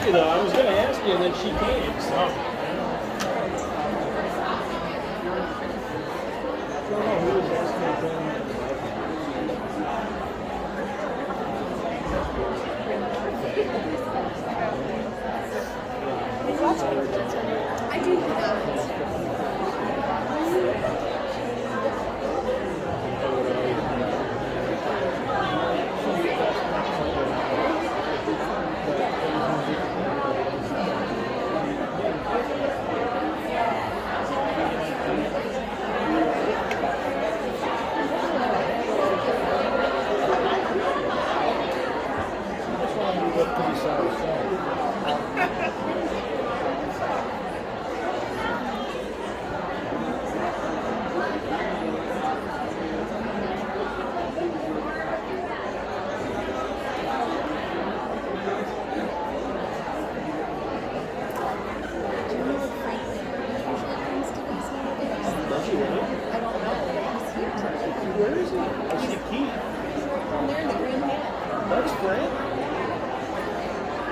you though. I was going to ask you, and then she came. So. I don't know who was asking me. I do that.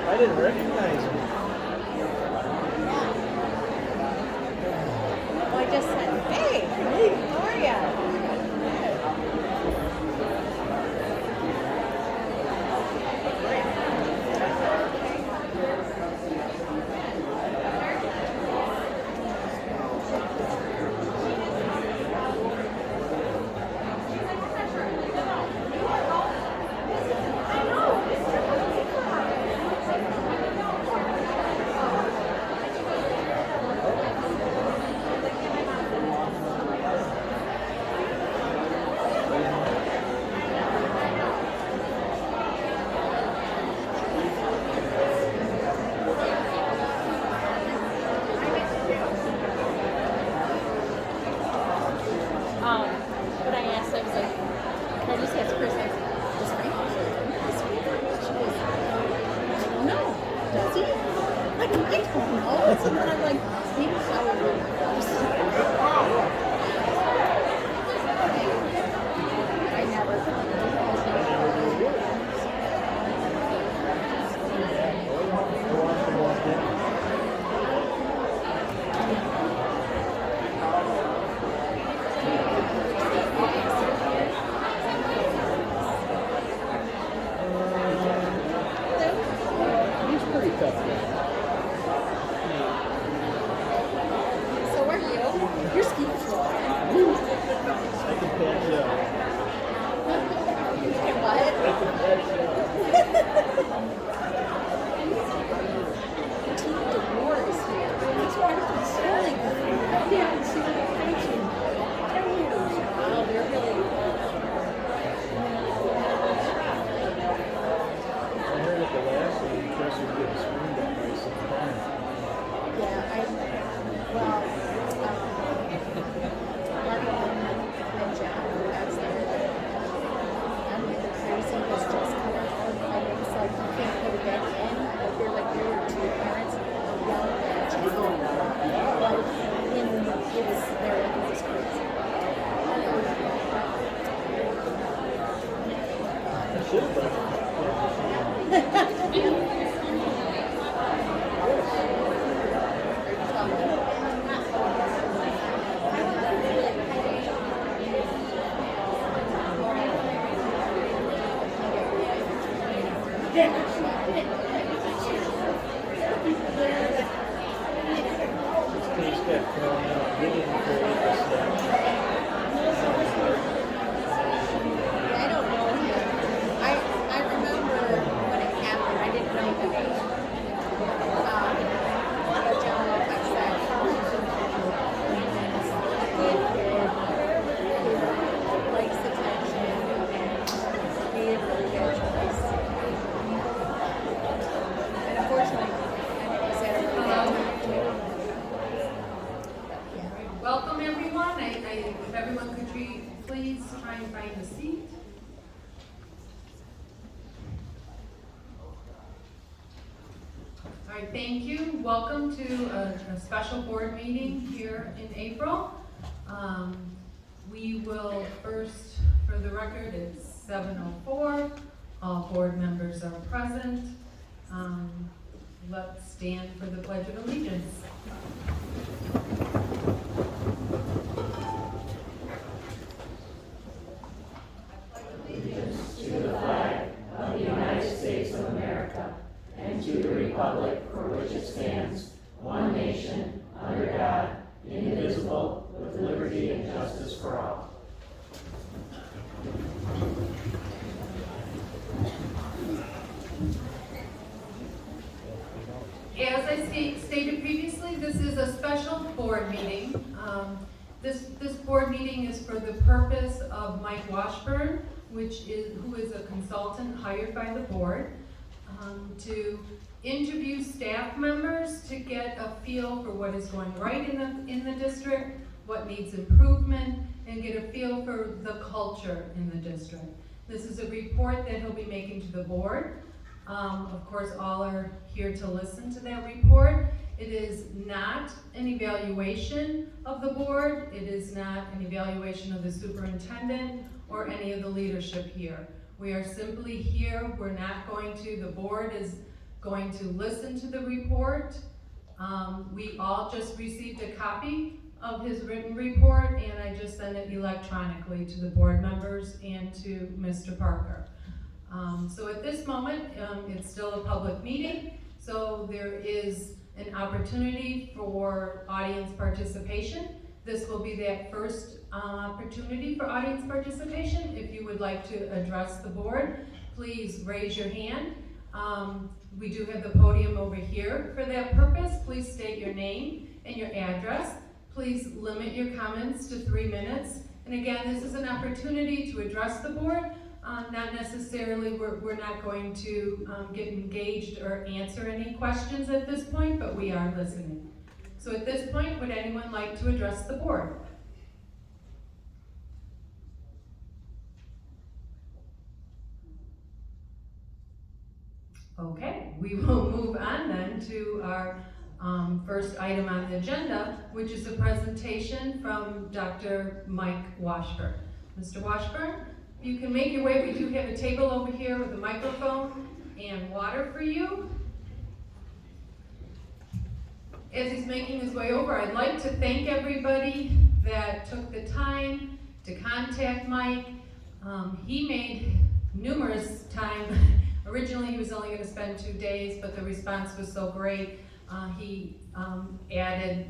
I didn't recognize him. Well, I just said, hey, how are ya? But I asked, I was like, can I just ask Chris, like, does Frank this week? She goes, I don't know. Does he? Like, I don't know. So then I'm like, maybe Howard will I never. So are you? You're ski floor. I can patch you up. And what? I can patch you up. The war is here. It's wonderful. It's really good. Yeah, it's really crazy. Wow, they're really I heard at the last one, Chris would get screened at by some time. Marco and John were as there. I mean, the crazy was just coming out, and it's like you can't put it back in. But they're like there were two parents yelling at each other. Like, it was there. It was crazy. I should have. I don't know him. I remember when it happened. I didn't know him. But John, like I said, he likes attention and he didn't really get a choice. And unfortunately, I was at a really bad time too. Welcome everyone. If everyone could please try and find a seat. All right, thank you. Welcome to a special board meeting here in April. We will first, for the record, it's 7:04. All board members are present. let's stand for the Pledge of Allegiance. To the flag of the United States of America and to the republic for which it stands, one nation, under God, indivisible, with liberty and justice for all. As I stated previously, this is a special board meeting. This board meeting is for the purpose of Mike Washburn, who is a consultant hired by the board, to interview staff members to get a feel for what is going right in the district, what needs improvement, and get a feel for the culture in the district. This is a report that he'll be making to the board. Of course, all are here to listen to that report. It is not an evaluation of the board. It is not an evaluation of the superintendent or any of the leadership here. We are simply here. We're not going to, the board is going to listen to the report. We all just received a copy of his written report, and I just sent it electronically to the board members and to Mr. Parker. So at this moment, it's still a public meeting, so there is an opportunity for audience participation. This will be that first opportunity for audience participation. If you would like to address the board, please raise your hand. We do have the podium over here for that purpose. Please state your name and your address. Please limit your comments to 3 minutes. And again, this is an opportunity to address the board. Not necessarily, we're not going to get engaged or answer any questions at this point, but we are listening. So at this point, would anyone like to address the board? Okay, we will move on then to our first item on the agenda, which is a presentation from Dr. Mike Washburn. Mr. Washburn, you can make your way. We do have a table over here with a microphone and water for you. As he's making his way over, I'd like to thank everybody that took the time to contact Mike. He made numerous time. Originally, he was only going to spend 2 days, but the response was so great. He added,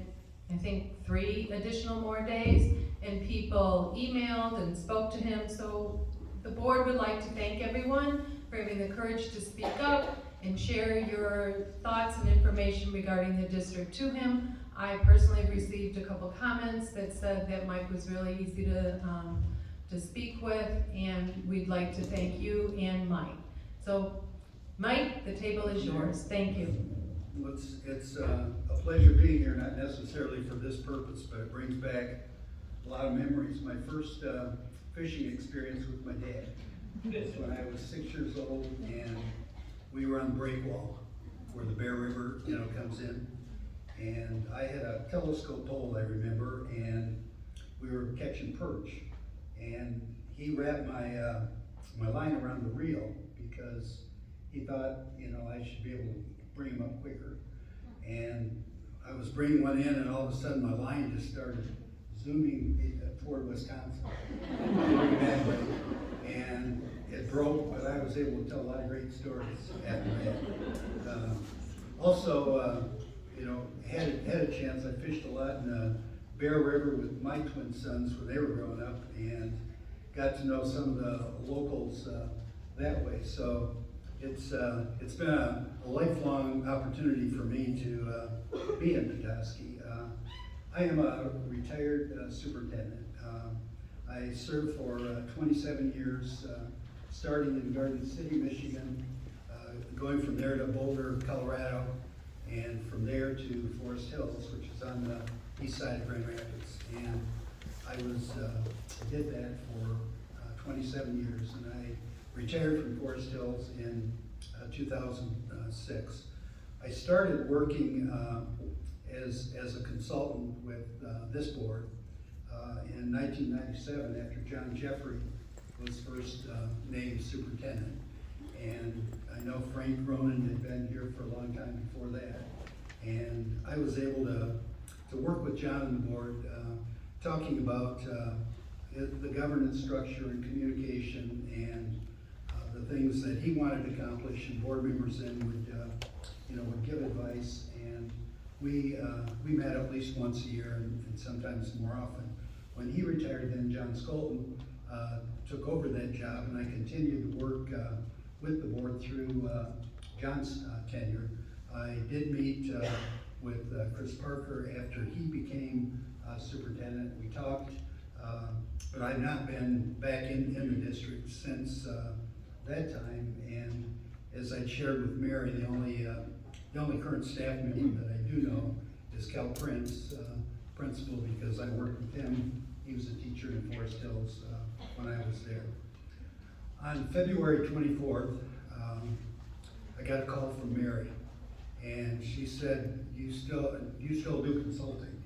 I think, 3 additional more days, and people emailed and spoke to him. So the board would like to thank everyone for having the courage to speak up and share your thoughts and information regarding the district to him. I personally received a couple comments that said that Mike was really easy to speak with, and we'd like to thank you and Mike. So, Mike, the table is yours. Thank you. Well, it's a pleasure being here, not necessarily for this purpose, but it brings back a lot of memories. My first fishing experience with my dad was when I was 6 years old, and we were on the breakwall where the Bear River, comes in. And I had a telescope pole, I remember, and we were catching perch. And he wrapped my line around the reel because he thought, I should be able to bring him up quicker. And I was bringing one in, and all of a sudden my line just started zooming toward Wisconsin. And it broke, but I was able to tell a lot of great stories after that. Also, had a chance. I fished a lot in the Bear River with my twin sons when they were growing up, and got to know some of the locals that way. So it's been a lifelong opportunity for me to be in Petoskey. I am a retired superintendent. I served for 27 years, starting in Garden City, Michigan, going from there to Boulder, Colorado, and from there to Forest Hills, which is on the east side of Grand Rapids. And I did that for 27 years, and I retired from Forest Hills in 2006. I started working as a consultant with this board in 1997 after John Jeffrey was first named superintendent. And I know Frank Ronan had been here for a long time before that. And I was able to work with John and the board, talking about the governance structure and communication and the things that he wanted to accomplish, and board members then would give advice. And we met at least once a year, and sometimes more often. When he retired, then John Skolton took over that job, and I continued to work with the board through John's tenure. I did meet with Chris Parker after he became superintendent. We talked, but I've not been back in the district since that time. And as I shared with Mary, the only current staff member that I do know is Cal Prince, principal, because I worked with him. He was a teacher in Forest Hills when I was there. On February 24th, I got a call from Mary, and she said, you still do consulting?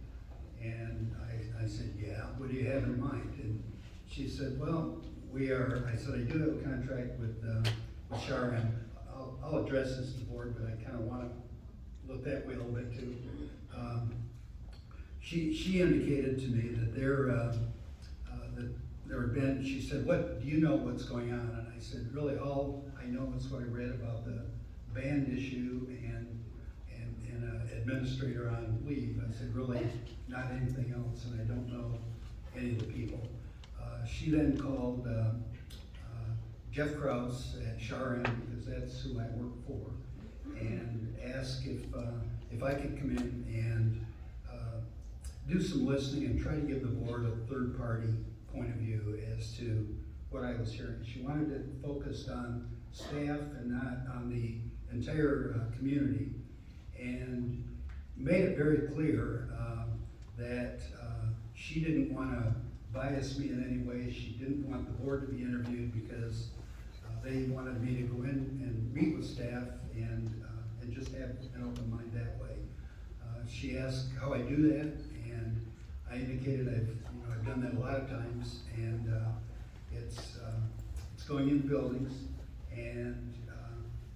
And I said, yeah, what do you have in mind? And she said, well, I said, I do have a contract with Sharon. I'll address this to the board, but I kind of want to look that way a little bit too. She indicated to me that there had been, she said, what do you know what's going on? And I said, really all I know is what I read about the band issue and an administrator on leave. I said, really not anything else, and I don't know any of the people. She then called Jeff Krause at Sharon, because that's who I work for, and asked if I could come in and do some listening and try to give the board a third-party point of view as to what I was hearing. She wanted it focused on staff and not on the entire community, and made it very clear that she didn't want to bias me in any way. She didn't want the board to be interviewed because they wanted me to go in and meet with staff and just have an open mind that way. She asked how I do that, and I indicated I've done that a lot of times, and it's going in buildings and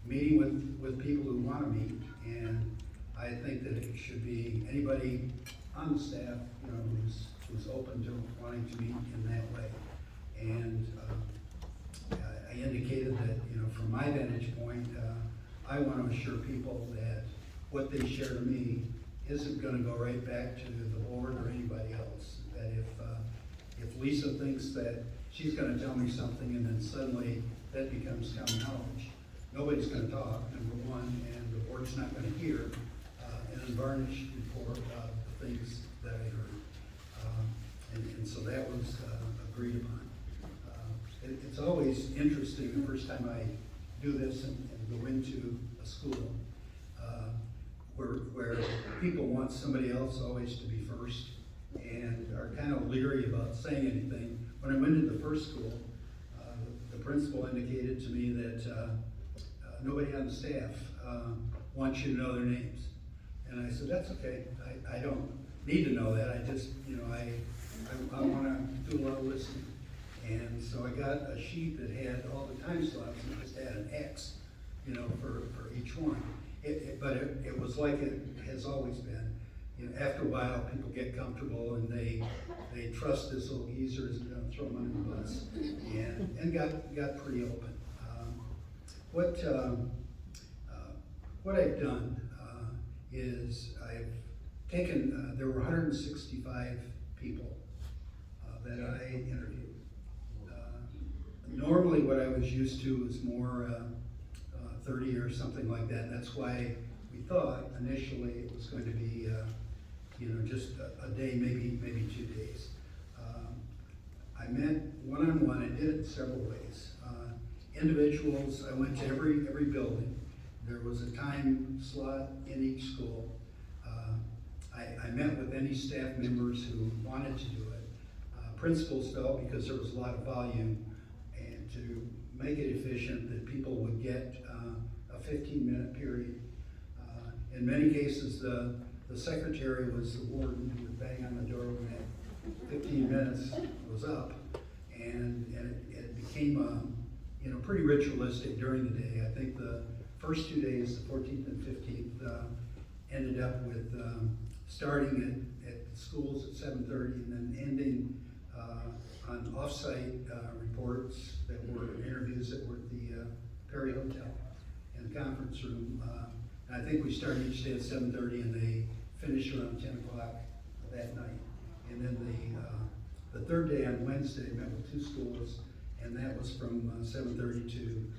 meeting with people who want to meet. And I think that it should be anybody on the staff, who's open to wanting to meet in that way. And I indicated that, from my vantage point, I want to assure people that what they share to me isn't going to go right back to the board or anybody else. That if Lisa thinks that she's going to tell me something and then suddenly that becomes common knowledge, nobody's going to talk, number one, and the board's not going to hear an unvarnished report of the things that I heard. And so that was agreed upon. It's always interesting the first time I do this and go into a school where people want somebody else always to be first and are kind of leery about saying anything. When I went into the first school, the principal indicated to me that nobody on the staff wants you to know their names. And I said, that's okay. I don't need to know that. I just, I want to do a lot of listening. And so I got a sheet that had all the time slots, and it just had an X, for each one. But it was like it has always been. After a while, people get comfortable and they trust this old geezer isn't going to throw them under the bus, and got pretty open. What I've done is I've taken, there were 165 people that I interviewed. Normally what I was used to was more 30 or something like that. And that's why we thought initially it was going to be just a day, maybe 2 days. I met one-on-one. I did it several ways. Individuals, I went to every building. There was a time slot in each school. I met with any staff members who wanted to do it. Principals felt, because there was a lot of volume, and to make it efficient, that people would get a 15-minute period. In many cases, the secretary was the warden who would bang on the door when that 15 minutes was up, and it became pretty ritualistic during the day. I think the first 2 days, the 14th and 15th, ended up with starting at the schools at 7:30 and then ending on off-site reports that were interviews that were at the Perry Hotel in the conference room. And I think we started each day at 7:30 and they finished around 10 o'clock that night. And then the third day on Wednesday, met with 2 schools, and that was from 7:30 to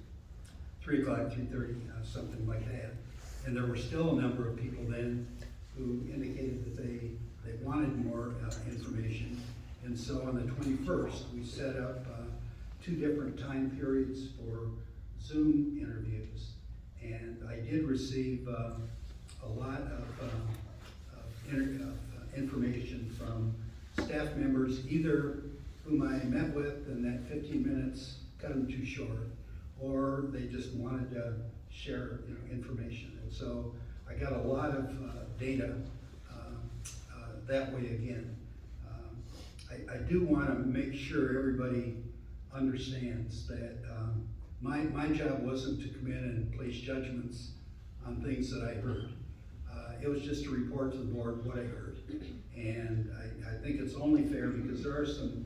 3 o'clock, 3:30, something like that. And there were still a number of people then who indicated that they wanted more information. And so on the 21st, we set up 2 different time periods for Zoom interviews. And I did receive a lot of information from staff members, either whom I met with and that 15 minutes cut them too short, or they just wanted to share information. And so I got a lot of data that way again. I do want to make sure everybody understands that my job wasn't to come in and place judgments on things that I heard. It was just to report to the board what I heard. And I think it's only fair because there are some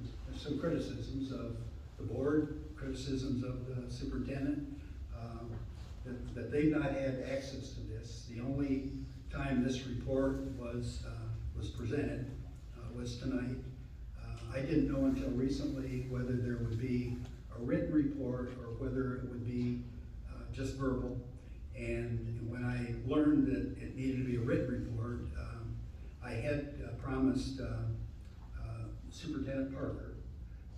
criticisms of the board, criticisms of the superintendent, that they've not had access to this. The only time this report was presented was tonight. I didn't know until recently whether there would be a written report or whether it would be just verbal. And when I learned that it needed to be a written report, I had promised Superintendent Parker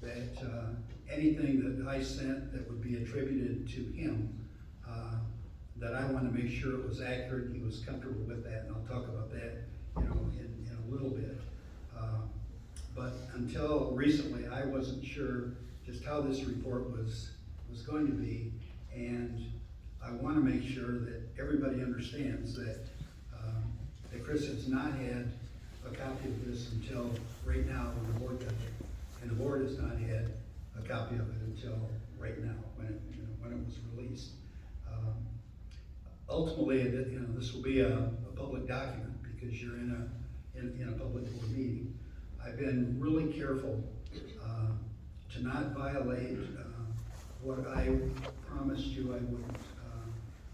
that anything that I sent that would be attributed to him, that I want to make sure it was accurate, he was comfortable with that, and I'll talk about that, in a little bit. But until recently, I wasn't sure just how this report was going to be, and I want to make sure that everybody understands that Chris has not had a copy of this until right now when the board got it, and the board has not had a copy of it until right now when it was released. Ultimately, this will be a public document because you're in a public board meeting. I've been really careful to not violate what I promised you I wouldn't.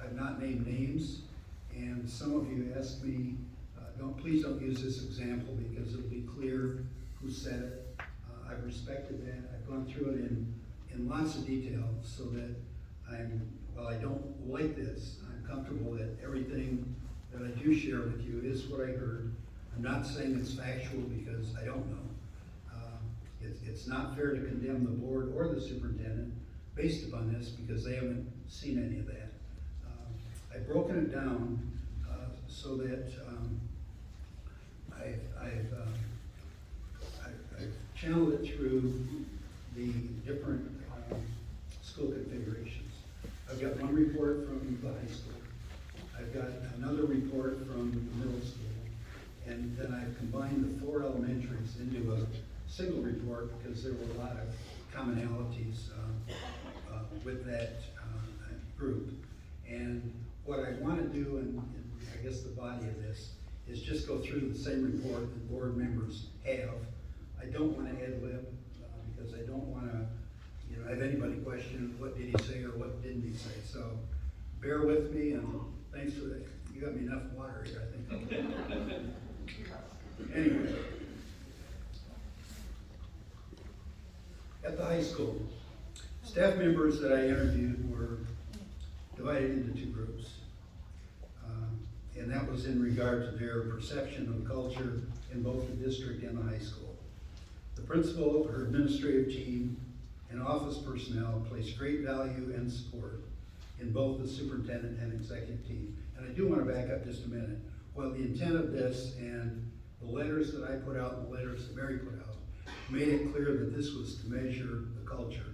I've not named names, and some of you asked me, please don't use this example because it'll be clear who said it. I've respected that. I've gone through it in lots of detail so that while I don't like this, I'm comfortable that everything that I do share with you is what I heard. I'm not saying it's factual because I don't know. It's not fair to condemn the board or the superintendent based upon this because they haven't seen any of that. I've broken it down so that I've channeled it through the different school configurations. I've got one report from the high school. I've got another report from the middle school. And then I've combined the 4 elementaries into a single report because there were a lot of commonalities with that group. And what I want to do, and I guess the body of this, is just go through the same report that board members have. I don't want to ad lib because I don't want to have anybody question what did he say or what didn't he say. So bear with me, and thanks for that. You got me enough water here, I think. Anyway, at the high school, staff members that I interviewed were divided into 2 groups. And that was in regard to their perception of culture in both the district and the high school. The principal, her administrative team, and office personnel placed great value and support in both the superintendent and executive team. And I do want to back up just a minute. Well, the intent of this and the letters that I put out and the letters that Mary put out made it clear that this was to measure the culture.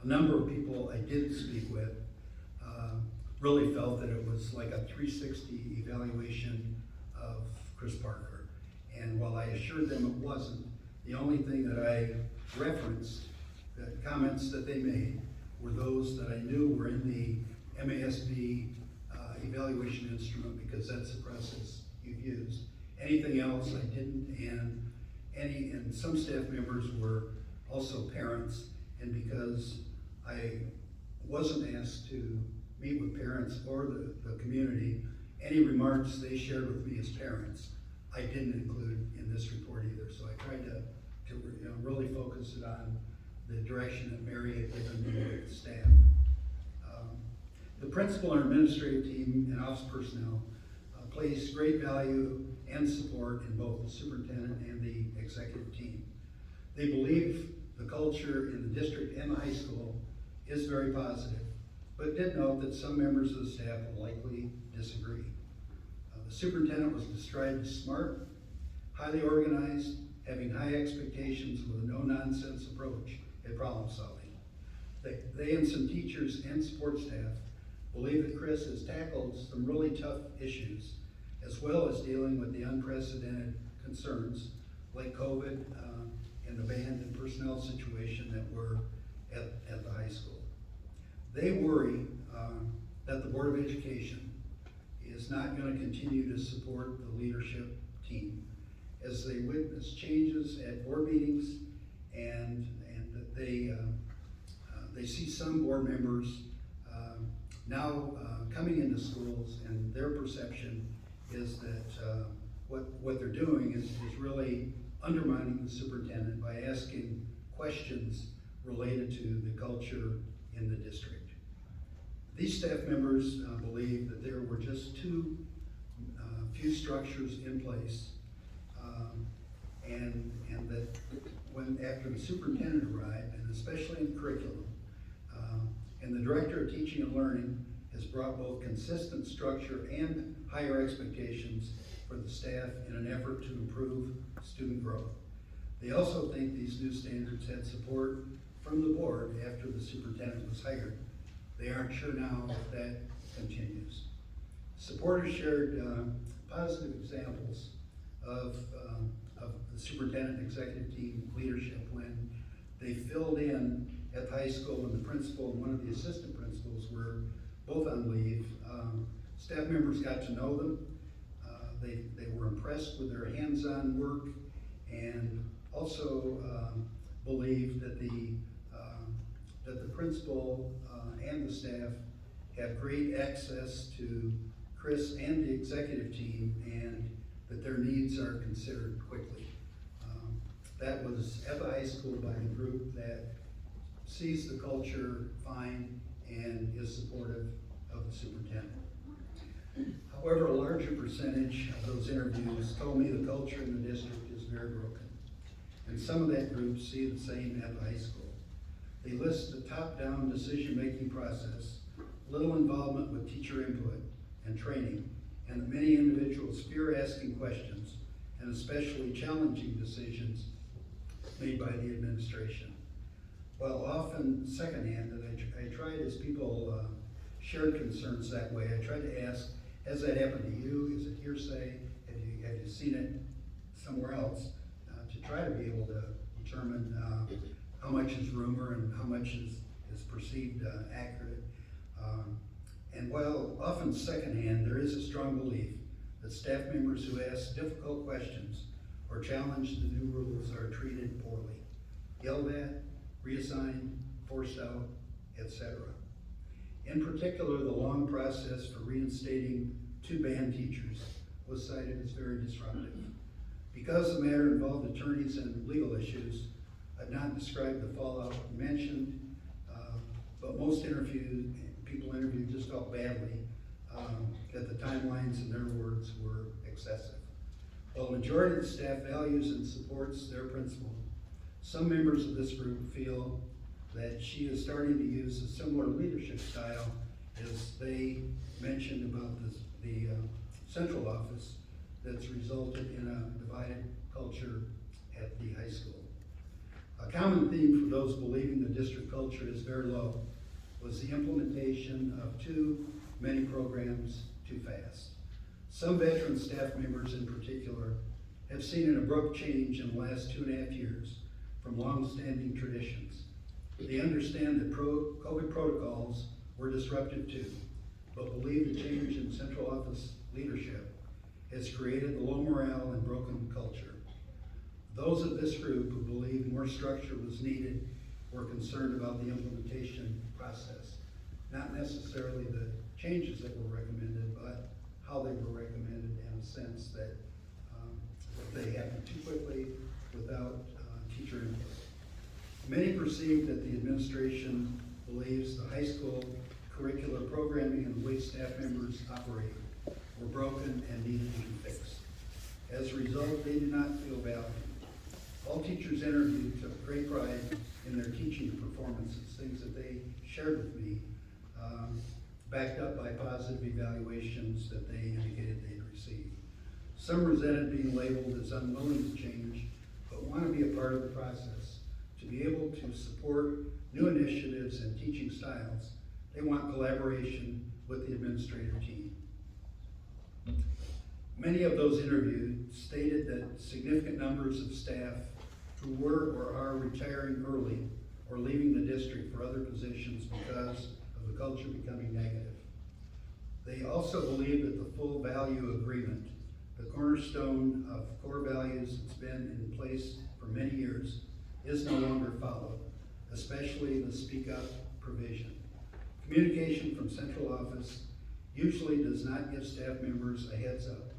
A number of people I did speak with really felt that it was like a 360 evaluation of Chris Parker. And while I assured them it wasn't, the only thing that I referenced, the comments that they made, were those that I knew were in the MASB evaluation instrument, because that's the process you've used. Anything else I didn't, and some staff members were also parents, and because I wasn't asked to meet with parents or the community, any remarks they shared with me as parents, I didn't include in this report either. So I tried to really focus it on the direction that Mary had given me with the staff. The principal and administrative team and office personnel place great value and support in both the superintendent and the executive team. They believe the culture in the district and the high school is very positive, but did note that some members of the staff will likely disagree. The superintendent was described as smart, highly organized, having high expectations with a no-nonsense approach at problem solving. They and some teachers and support staff believe that Chris has tackled some really tough issues, as well as dealing with the unprecedented concerns like COVID and the band and personnel situation that were at the high school. They worry that the Board of Education is not going to continue to support the leadership team as they witness changes at board meetings, and that they see some board members now coming into schools, and their perception is that what they're doing is really undermining the superintendent by asking questions related to the culture in the district. These staff members believe that there were just too few structures in place, and that after the superintendent arrived, and especially in curriculum, and the director of teaching and learning has brought both consistent structure and higher expectations for the staff in an effort to improve student growth. They also think these new standards had support from the board after the superintendent was hired. They aren't sure now if that continues. Supporters shared positive examples of the superintendent and executive team leadership when they filled in at the high school, and the principal and one of the assistant principals were both on leave. Staff members got to know them. They were impressed with their hands-on work, and also believed that the principal and the staff have great access to Chris and the executive team, and that their needs are considered quickly. That was at the high school by the group that sees the culture fine and is supportive of the superintendent. However, a larger percentage of those interviews told me the culture in the district is very broken, and some of that group see the same at the high school. They list the top-down decision-making process, little involvement with teacher input and training, and that many individuals fear asking questions, and especially challenging decisions made by the administration. While often secondhand, and I tried, as people shared concerns that way, I tried to ask, has that happened to you? Is it hearsay? Have you seen it somewhere else? To try to be able to determine how much is rumor and how much is perceived accurate. And while often secondhand, there is a strong belief that staff members who ask difficult questions or challenge the new rules are treated poorly, yelled at, reassigned, forced out, etc. In particular, the long process for reinstating 2 band teachers was cited as very disruptive. Because the matter involved attorneys and legal issues, I've not described the fallout mentioned, but most people interviewed just felt badly that the timelines, in their words, were excessive. While the majority of the staff values and supports their principal, some members of this group feel that she is starting to use a similar leadership style as they mentioned about the central office that's resulted in a divided culture at the high school. A common theme for those believing the district culture is very low was the implementation of too many programs too fast. Some veteran staff members in particular have seen an abrupt change in the last 2.5 years from long-standing traditions. They understand that COVID protocols were disruptive too, but believe the change in central office leadership has created the low morale and broken culture. Those of this group who believed more structure was needed were concerned about the implementation process, not necessarily the changes that were recommended, but how they were recommended, in a sense that they happened too quickly without teacher input. Many perceive that the administration believes the high school curricular programming and the way staff members operated were broken and needed to be fixed. As a result, they do not feel valued. All teachers interviewed took great pride in their teaching performances, things that they shared with me, backed up by positive evaluations that they indicated they'd received. Some resented being labeled as unwilling to change, but want to be a part of the process. To be able to support new initiatives and teaching styles, they want collaboration with the administrative team. Many of those interviewed stated that significant numbers of staff who were or are retiring early or leaving the district for other positions because of the culture becoming negative. They also believe that the full value agreement, the cornerstone of core values that's been in place for many years, is no longer followed, especially the speak up provision. Communication from central office usually does not give staff members a heads up.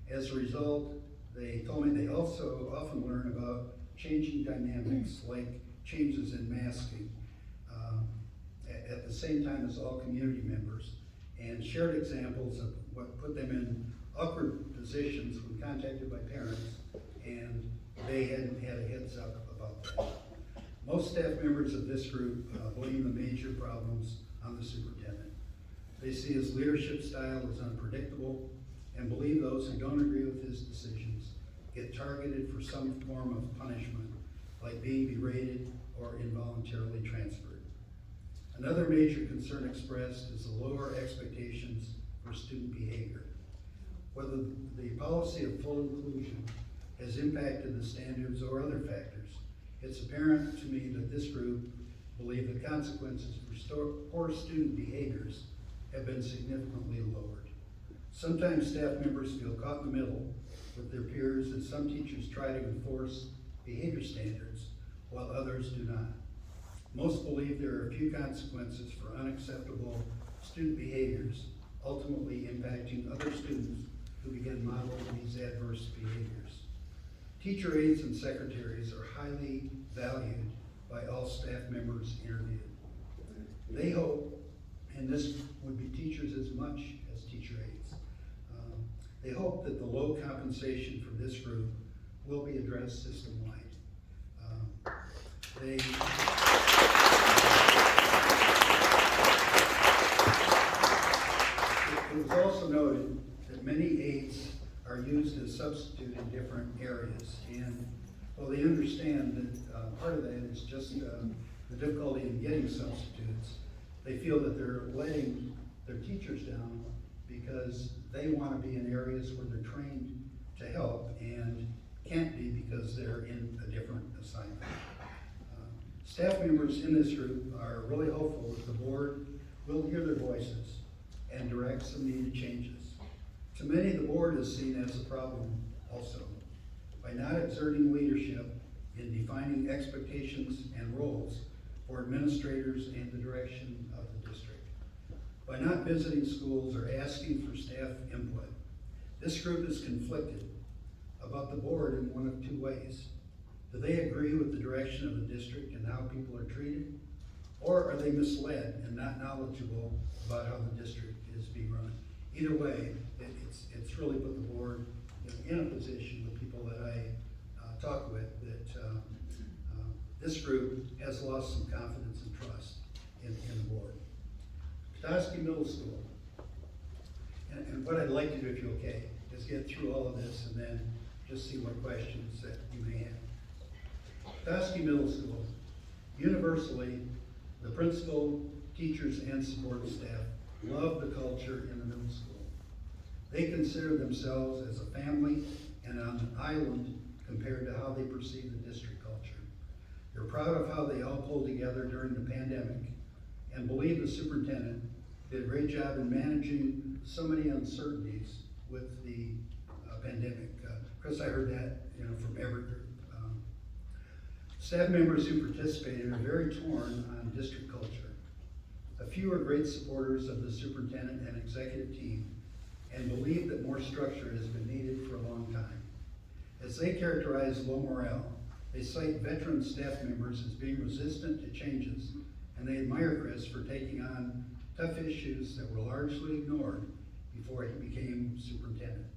As a result, they told me they also often learn about changing dynamics, like changes in masking, at the same time as all community members, and shared examples of what put them in awkward positions when contacted by parents, and they hadn't had a heads up about that. Most staff members of this group blame the major problems on the superintendent. They see his leadership style as unpredictable and believe those who don't agree with his decisions get targeted for some form of punishment, like being berated or involuntarily transferred. Another major concern expressed is the lower expectations for student behavior. Whether the policy of full inclusion has impacted the standards or other factors, it's apparent to me that this group believe the consequences for poor student behaviors have been significantly lowered. Sometimes staff members feel caught in the middle with their peers, and some teachers try to enforce behavior standards while others do not. Most believe there are few consequences for unacceptable student behaviors, ultimately impacting other students who begin modeling these adverse behaviors. Teacher aides and secretaries are highly valued by all staff members interviewed. They hope, and this would be teachers as much as teacher aides, they hope that the low compensation for this group will be addressed system-wide. It was also noted that many aides are used as substitute in different areas, and well, they understand that part of that is just the difficulty in getting substitutes. They feel that they're letting their teachers down because they want to be in areas where they're trained to help and can't be because they're in a different assignment. Staff members in this group are really hopeful that the board will hear their voices and direct some needed changes. To many, the board is seen as a problem also. By not exerting leadership in defining expectations and roles for administrators and the direction of the district. By not visiting schools or asking for staff input. This group is conflicted about the board in one of two ways. Do they agree with the direction of the district and how people are treated? Or are they misled and not knowledgeable about how the district is being run? Either way, it's really put the board in a position with people that I talk with that this group has lost some confidence and trust in the board. Petoskey Middle School. And what I'd like to do, if you're okay, is get through all of this and then just see what questions that you may have. Petoskey Middle School. Universally, the principal, teachers, and support staff love the culture in the middle school. They consider themselves as a family and on an island compared to how they perceive the district culture. They're proud of how they all pulled together during the pandemic and believe the superintendent did a great job in managing so many uncertainties with the pandemic. Chris, I heard that from every group. Staff members who participated are very torn on district culture. A few are great supporters of the superintendent and executive team and believe that more structure has been needed for a long time. As they characterize low morale, they cite veteran staff members as being resistant to changes, and they admire Chris for taking on tough issues that were largely ignored before he became superintendent.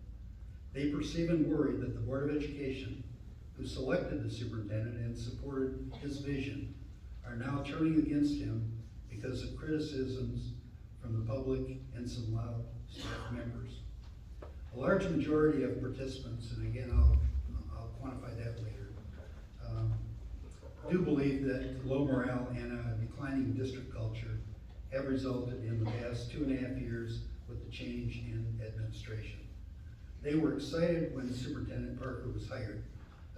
They perceive and worry that the Board of Education, who selected the superintendent and supported his vision, are now turning against him because of criticisms from the public and some loud staff members. A large majority of participants, and again I'll quantify that later, do believe that low morale and a declining district culture have resulted in the past 2.5 years with the change in administration. They were excited when Superintendent Parker was hired,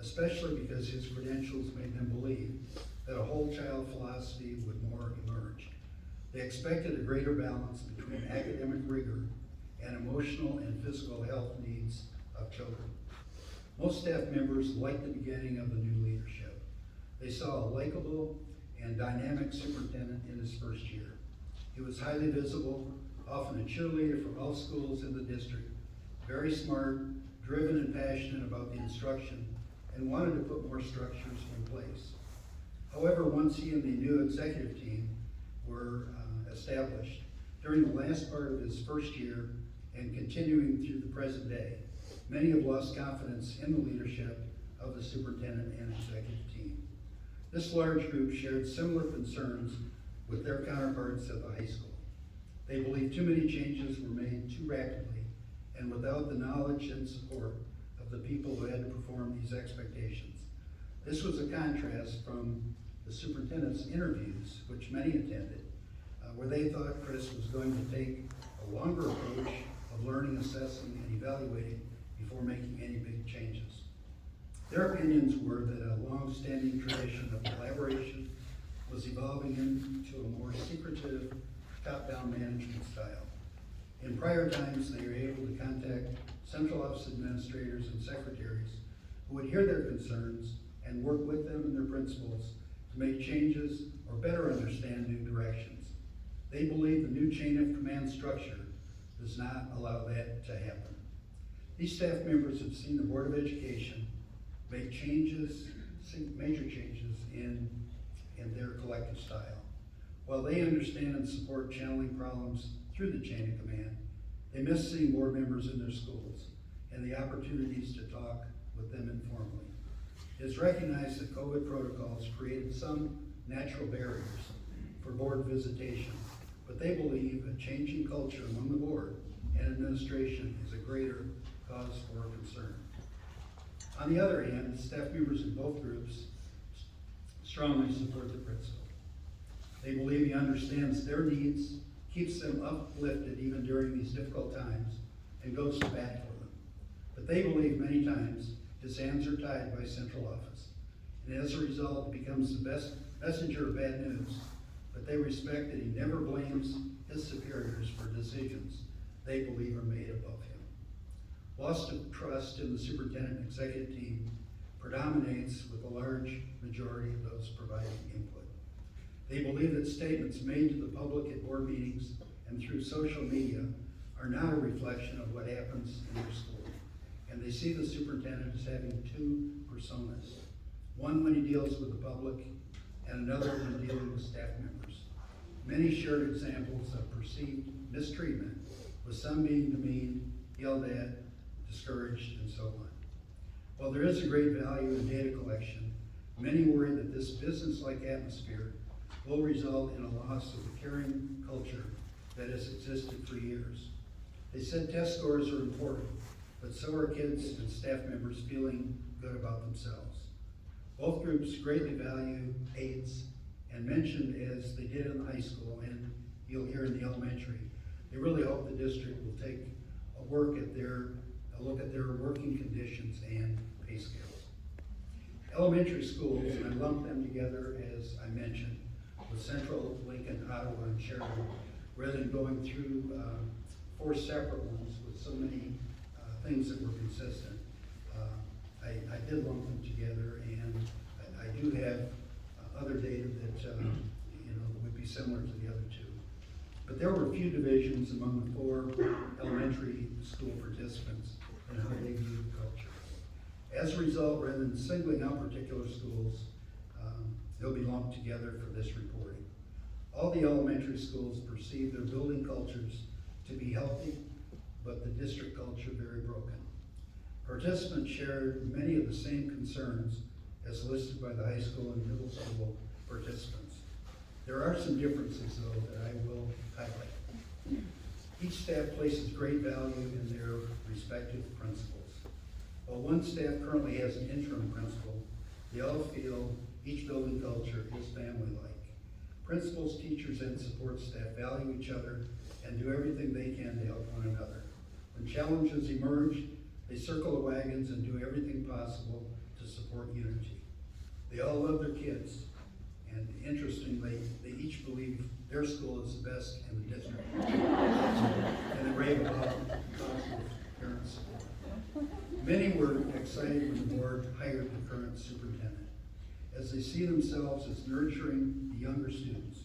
especially because his credentials made them believe that a whole child philosophy would more emerge. They expected a greater balance between academic rigor and emotional and physical health needs of children. Most staff members liked the beginning of the new leadership. They saw a likable and dynamic superintendent in his first year. He was highly visible, often a cheerleader for all schools in the district, very smart, driven and passionate about the instruction, and wanted to put more structures in place. However, once he and the new executive team were established, during the last part of his first year and continuing through the present day, many have lost confidence in the leadership of the superintendent and executive team. This large group shared similar concerns with their counterparts at the high school. They believe too many changes were made too rapidly and without the knowledge and support of the people who had to perform these expectations. This was a contrast from the superintendent's interviews, which many attended, where they thought Chris was going to take a longer approach of learning, assessing, and evaluating before making any big changes. Their opinions were that a long-standing tradition of collaboration was evolving into a more secretive, top-down management style. In prior times, they were able to contact central office administrators and secretaries who would hear their concerns and work with them and their principals to make changes or better understand new directions. They believe the new chain of command structure does not allow that to happen. These staff members have seen the Board of Education make changes, major changes in their collective style. While they understand and support channeling problems through the chain of command, they miss seeing board members in their schools and the opportunities to talk with them informally. It is recognized that COVID protocols created some natural barriers for board visitation, but they believe a changing culture among the board and administration is a greater cause for concern. On the other hand, staff members in both groups strongly support the principal. They believe he understands their needs, keeps them uplifted even during these difficult times, and goes to bat for them. But they believe many times his hands are tied by central office, and as a result becomes the best messenger of bad news. But they respect that he never blames his superiors for decisions they believe are made above him. Loss of trust in the superintendent and executive team predominates with a large majority of those providing input. They believe that statements made to the public at board meetings and through social media are not a reflection of what happens in their school. And they see the superintendent as having two personas, one when he deals with the public and another when dealing with staff members. Many shared examples of perceived mistreatment, with some being demeaned, yelled at, discouraged, and so on. While there is a great value in data collection, many worry that this business-like atmosphere will result in a loss of the caring culture that has existed for years. They said test scores are important, but so are kids and staff members feeling good about themselves. Both groups greatly value aides and mentioned, as they did in the high school and you'll hear in the elementary, they really hope the district will take a look at their working conditions and pay scales. Elementary schools, and I lumped them together as I mentioned, with Central, Lincoln, Ottawa, and Sheridan, rather than going through 4 separate ones with so many things that were consistent. I did lump them together, and I do have other data that would be similar to the other 2. But there were a few divisions among the 4 elementary school participants in how they viewed culture. As a result, rather than singling out particular schools, they'll be lumped together for this reporting. All the elementary schools perceive their building cultures to be healthy, but the district culture very broken. Participants shared many of the same concerns as listed by the high school and middle school participants. There are some differences, though, that I will highlight. Each staff places great value in their respective principals. While one staff currently has an interim principal, they all feel each building culture is family-like. Principals, teachers, and support staff value each other and do everything they can to help one another. When challenges emerge, they circle the wagons and do everything possible to support unity. They all love their kids, and interestingly, they each believe their school is the best in the district. And they rave about positive parent support. Many were excited when the board hired the current superintendent. As they see themselves as nurturing the younger students,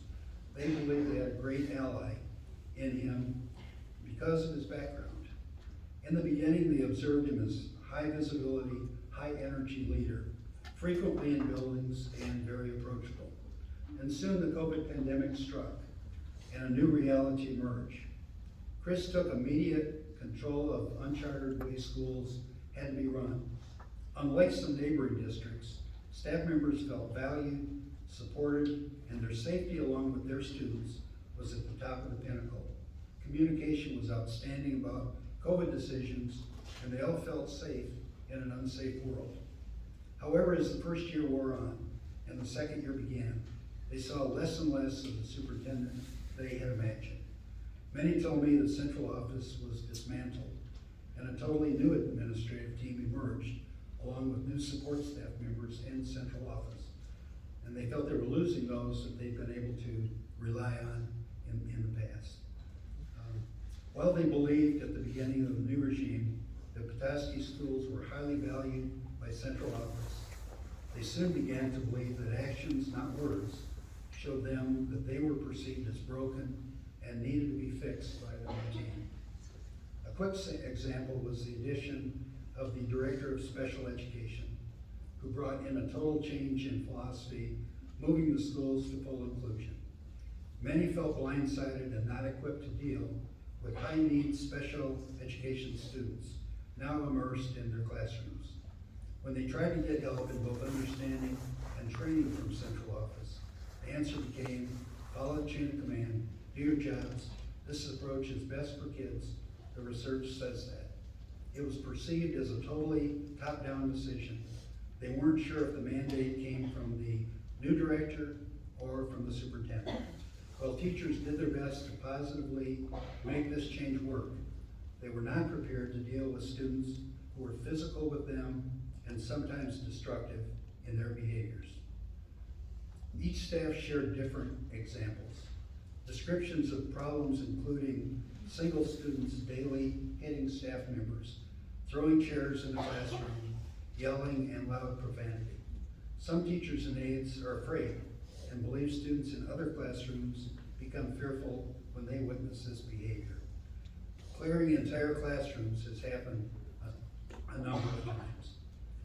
they believe they had a great ally in him because of his background. In the beginning, they observed him as high visibility, high energy leader, frequently in buildings and very approachable. And soon the COVID pandemic struck and a new reality emerged. Chris took immediate control of uncharted way schools had to be run. Unlike some neighboring districts, staff members felt valued, supported, and their safety along with their students was at the top of the pinnacle. Communication was outstanding about COVID decisions, and they all felt safe in an unsafe world. However, as the first year wore on and the second year began, they saw less and less of the superintendent they had imagined. Many told me the central office was dismantled, and a totally new administrative team emerged, along with new support staff members in central office. And they felt they were losing those that they'd been able to rely on in the past. While they believed at the beginning of the new regime that Petoskey schools were highly valued by central office, they soon began to believe that actions, not words, showed them that they were perceived as broken and needed to be fixed by the new team. A quick example was the addition of the Director of Special Education, who brought in a total change in philosophy, moving the schools to full inclusion. Many felt blindsided and not equipped to deal with high-needs special education students, now immersed in their classrooms. When they tried to get help in both understanding and training from central office, the answer became, follow the chain of command, do your jobs, this approach is best for kids, the research says that. It was perceived as a totally top-down decision. They weren't sure if the mandate came from the new director or from the superintendent. While teachers did their best to positively make this change work, they were not prepared to deal with students who were physical with them and sometimes destructive in their behaviors. Each staff shared different examples. Descriptions of problems including single students daily hitting staff members, throwing chairs in the classroom, yelling and loud profanity. Some teachers and aides are afraid and believe students in other classrooms become fearful when they witness this behavior. Clearing entire classrooms has happened a number of times.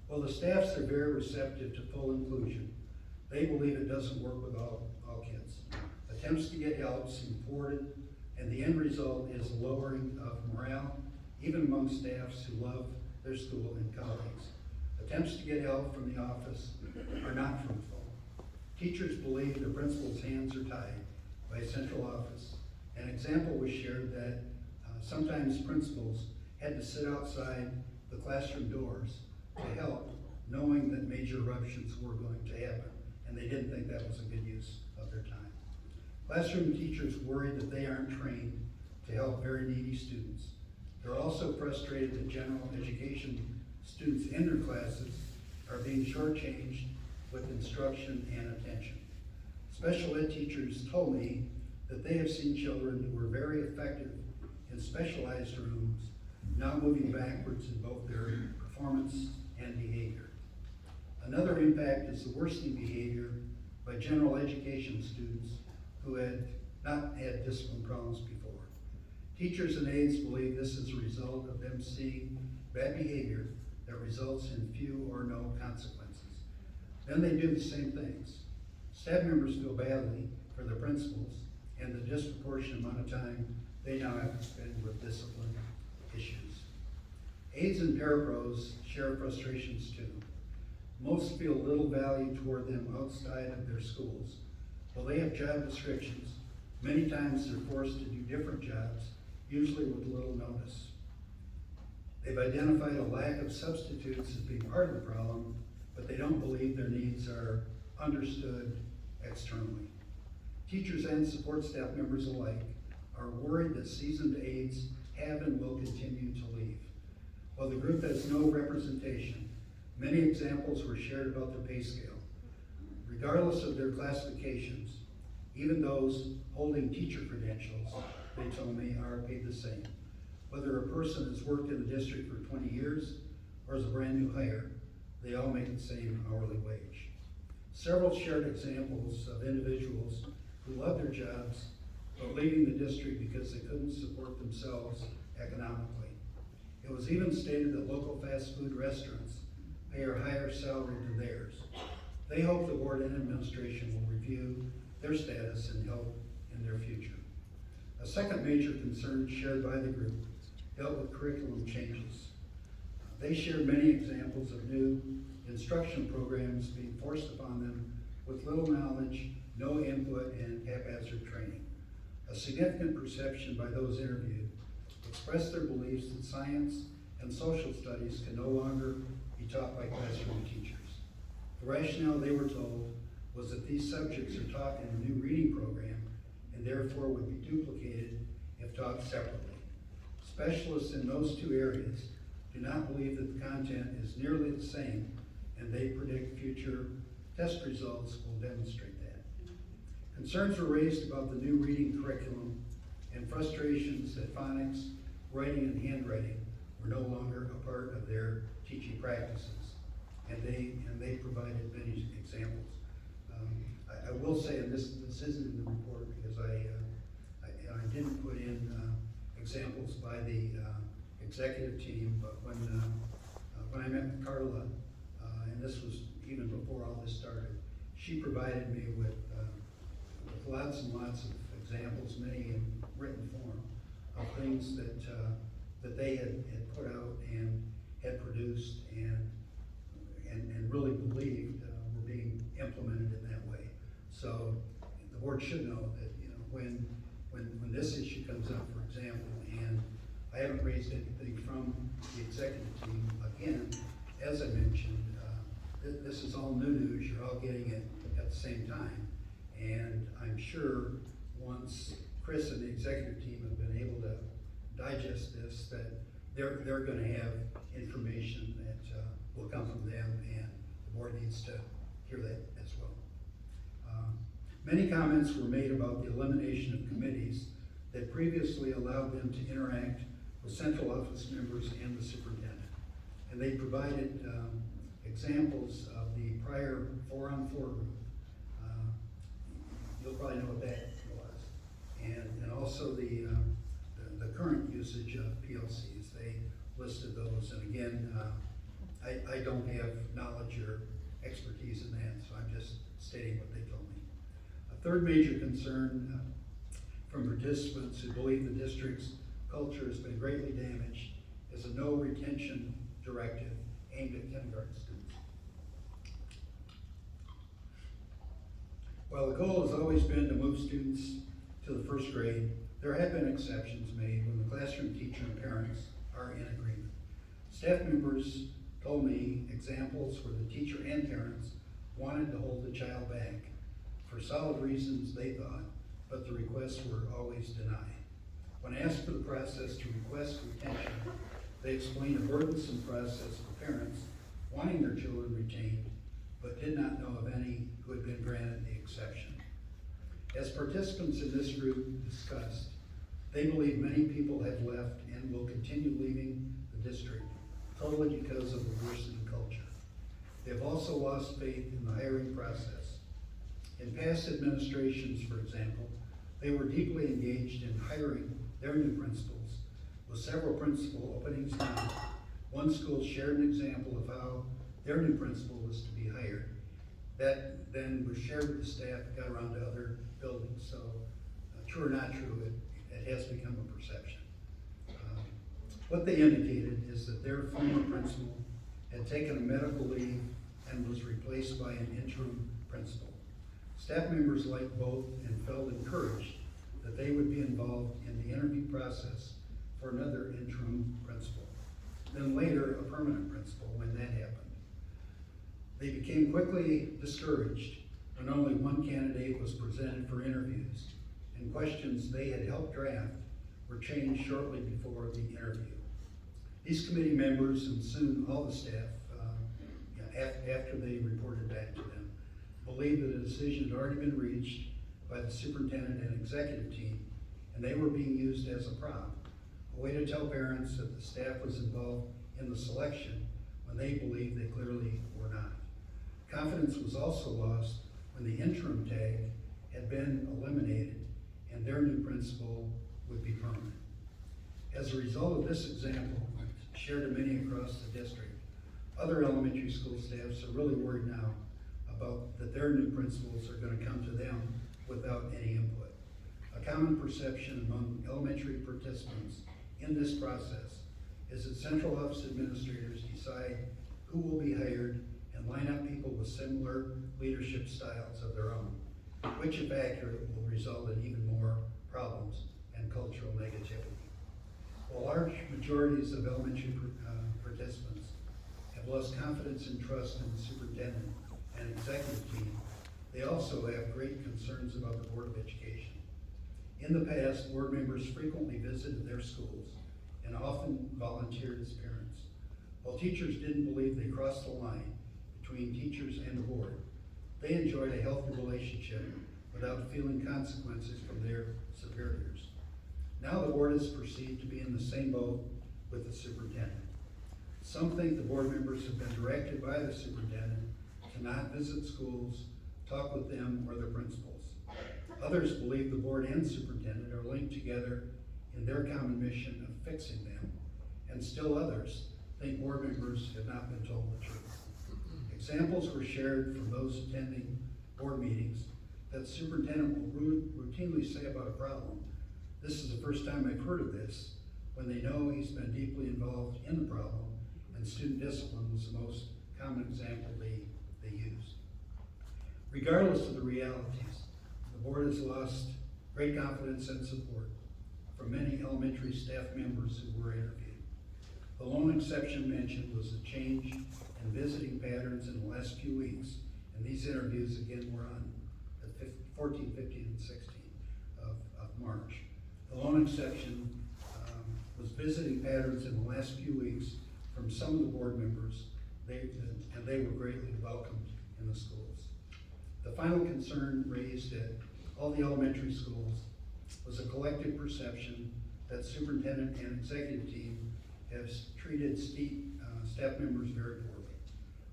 While the staffs are very receptive to full inclusion, they believe it doesn't work with all kids. Attempts to get help seem thwarted, and the end result is a lowering of morale, even among staffs who love their school and colleagues. Attempts to get help from the office are not fruitful. Teachers believe the principal's hands are tied by central office. An example was shared that sometimes principals had to sit outside the classroom doors to help, knowing that major eruptions were going to happen, and they didn't think that was a good use of their time. Classroom teachers worry that they aren't trained to help very needy students. They're also frustrated that general education students in their classes are being shortchanged with instruction and attention. Special ed teachers told me that they have seen children who were very effective in specialized rooms now moving backwards in both their performance and behavior. Another impact is the worsening behavior by general education students who had not had discipline problems before. Teachers and aides believe this is a result of them seeing bad behavior that results in few or no consequences. Then they do the same things. Staff members feel badly for the principals and the disproportionate amount of time they now have to spend with discipline issues. Aides and parapros share frustrations too. Most feel little value toward them outside of their schools. While they have job descriptions, many times they're forced to do different jobs, usually with little notice. They've identified a lack of substitutes as being part of the problem, but they don't believe their needs are understood externally. Teachers and support staff members alike are worried that seasoned aides have and will continue to leave. While the group has no representation, many examples were shared about the pay scale. Regardless of their classifications, even those holding teacher credentials, they told me, are paid the same. Whether a person has worked in the district for 20 years or is a brand new hire, they all make the same hourly wage. Several shared examples of individuals who love their jobs but leaving the district because they couldn't support themselves economically. It was even stated that local fast food restaurants pay a higher salary than theirs. They hope the board and administration will review their status and help in their future. A second major concern shared by the group dealt with curriculum changes. They shared many examples of new instruction programs being forced upon them with little knowledge, no input, and haphazard training. A significant perception by those interviewed expressed their beliefs that science and social studies can no longer be taught by classroom teachers. The rationale they were told was that these subjects are taught in a new reading program and therefore would be duplicated if taught separately. Specialists in those two areas do not believe that the content is nearly the same, and they predict future test results will demonstrate that. Concerns were raised about the new reading curriculum and frustrations that phonics, writing, and handwriting were no longer a part of their teaching practices, and they provided many examples. I will say, and this isn't in the report because I didn't put in examples by the executive team, but when I met with Carla, and this was even before all this started, she provided me with lots and lots of examples, many in written form, of things that they had put out and had produced and really believed were being implemented in that way. So the board should know that when this issue comes up, for example, and I haven't raised anything from the executive team, again, as I mentioned, this is all new news. You're all getting it at the same time, and I'm sure once Chris and the executive team have been able to digest this, that they're going to have information that will come from them, and the board needs to hear that as well. Many comments were made about the elimination of committees that previously allowed them to interact with central office members and the superintendent. And they provided examples of the prior 4-on-4 group. You'll probably know what that was. And also the current usage of PLCs. They listed those, and again, I don't have knowledge or expertise in that, so I'm just stating what they told me. A third major concern from participants who believe the district's culture has been greatly damaged is a no retention directive aimed at kindergarten students. While the goal has always been to move students to the first grade, there have been exceptions made when the classroom teacher and parents are in agreement. Staff members told me examples where the teacher and parents wanted to hold the child back for solid reasons they thought, but the requests were always denied. When asked for the process to request retention, they explained a burdensome process for parents wanting their children retained, but did not know of any who had been granted the exception. As participants in this group discussed, they believe many people have left and will continue leaving the district totally because of the worsening culture. They have also lost faith in the hiring process. In past administrations, for example, they were deeply engaged in hiring their new principals, with several principal openings now. One school shared an example of how their new principal was to be hired. That then was shared with the staff, got around to other buildings. So, true or not true, it has become a perception. What they indicated is that their former principal had taken a medical leave and was replaced by an interim principal. Staff members liked both and felt encouraged that they would be involved in the interview process for another interim principal, then later a permanent principal when that happened. They became quickly discouraged when only one candidate was presented for interviews, and questions they had helped draft were changed shortly before the interview. These committee members, and soon all the staff, after they reported back to them, believed that a decision had already been reached by the superintendent and executive team, and they were being used as a prop, a way to tell parents that the staff was involved in the selection when they believed they clearly were not. Confidence was also lost when the interim tag had been eliminated and their new principal would be permanent. As a result of this example, shared to many across the district, other elementary school staffs are really worried now about that their new principals are going to come to them without any input. A common perception among elementary participants in this process is that central office administrators decide who will be hired and line up people with similar leadership styles of their own, which if accurate will result in even more problems and cultural negativity. While large majorities of elementary participants have lost confidence and trust in the superintendent and executive team, they also have great concerns about the Board of Education. In the past, board members frequently visited their schools and often volunteered as parents. While teachers didn't believe they crossed the line between teachers and the board, they enjoyed a healthy relationship without feeling consequences from their superiors. Now the board is perceived to be in the same boat with the superintendent. Some think the board members have been directed by the superintendent to not visit schools, talk with them or their principals. Others believe the board and superintendent are linked together in their common mission of fixing them. And still others think board members have not been told the truth. Examples were shared from those attending board meetings that the superintendent will routinely say about a problem, "This is the first time I've heard of this," when they know he's been deeply involved in the problem, and student discipline was the most common example they used. Regardless of the realities, the board has lost great confidence and support from many elementary staff members who were interviewed. The lone exception mentioned was a change in visiting patterns in the last few weeks, and these interviews again were on the 14th, 15th, and 16th of March. The lone exception was visiting patterns in the last few weeks from some of the board members, and they were greatly welcomed in the schools. The final concern raised at all the elementary schools was a collective perception that superintendent and executive team has treated staff members very poorly.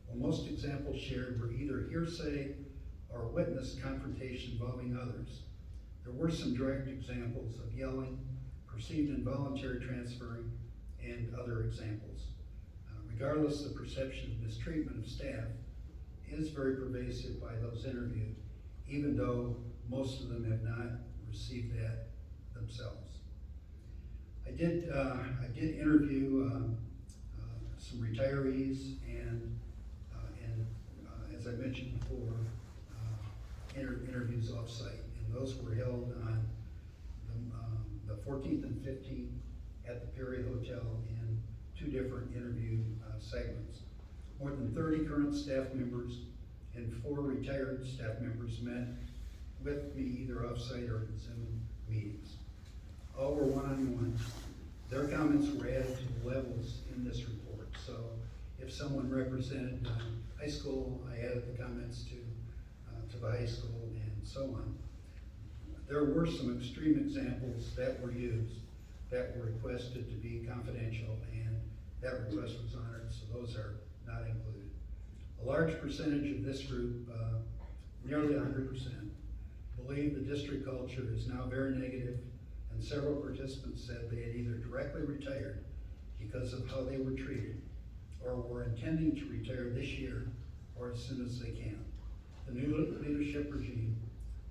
Well, most examples shared were either hearsay or witness confrontation involving others. There were some direct examples of yelling, perceived involuntary transferring, and other examples. Regardless, the perception of mistreatment of staff is very pervasive by those interviewed, even though most of them have not received that themselves. I did interview some retirees and as I mentioned before, interviews off-site, and those were held on the 14th and 15th at the Perry Hotel in 2 different interview segments. More than 30 current staff members and 4 retired staff members met with me either off-site or in Zoom meetings. All were one-on-one. Their comments were added to the levels in this report. So if someone represented high school, I added the comments to the high school and so on. There were some extreme examples that were used that were requested to be confidential, and that request was honored, so those are not included. A large percentage of this group, nearly 100%, believe the district culture is now very negative, and several participants said they had either directly retired because of how they were treated, or were intending to retire this year or as soon as they can. The new leadership regime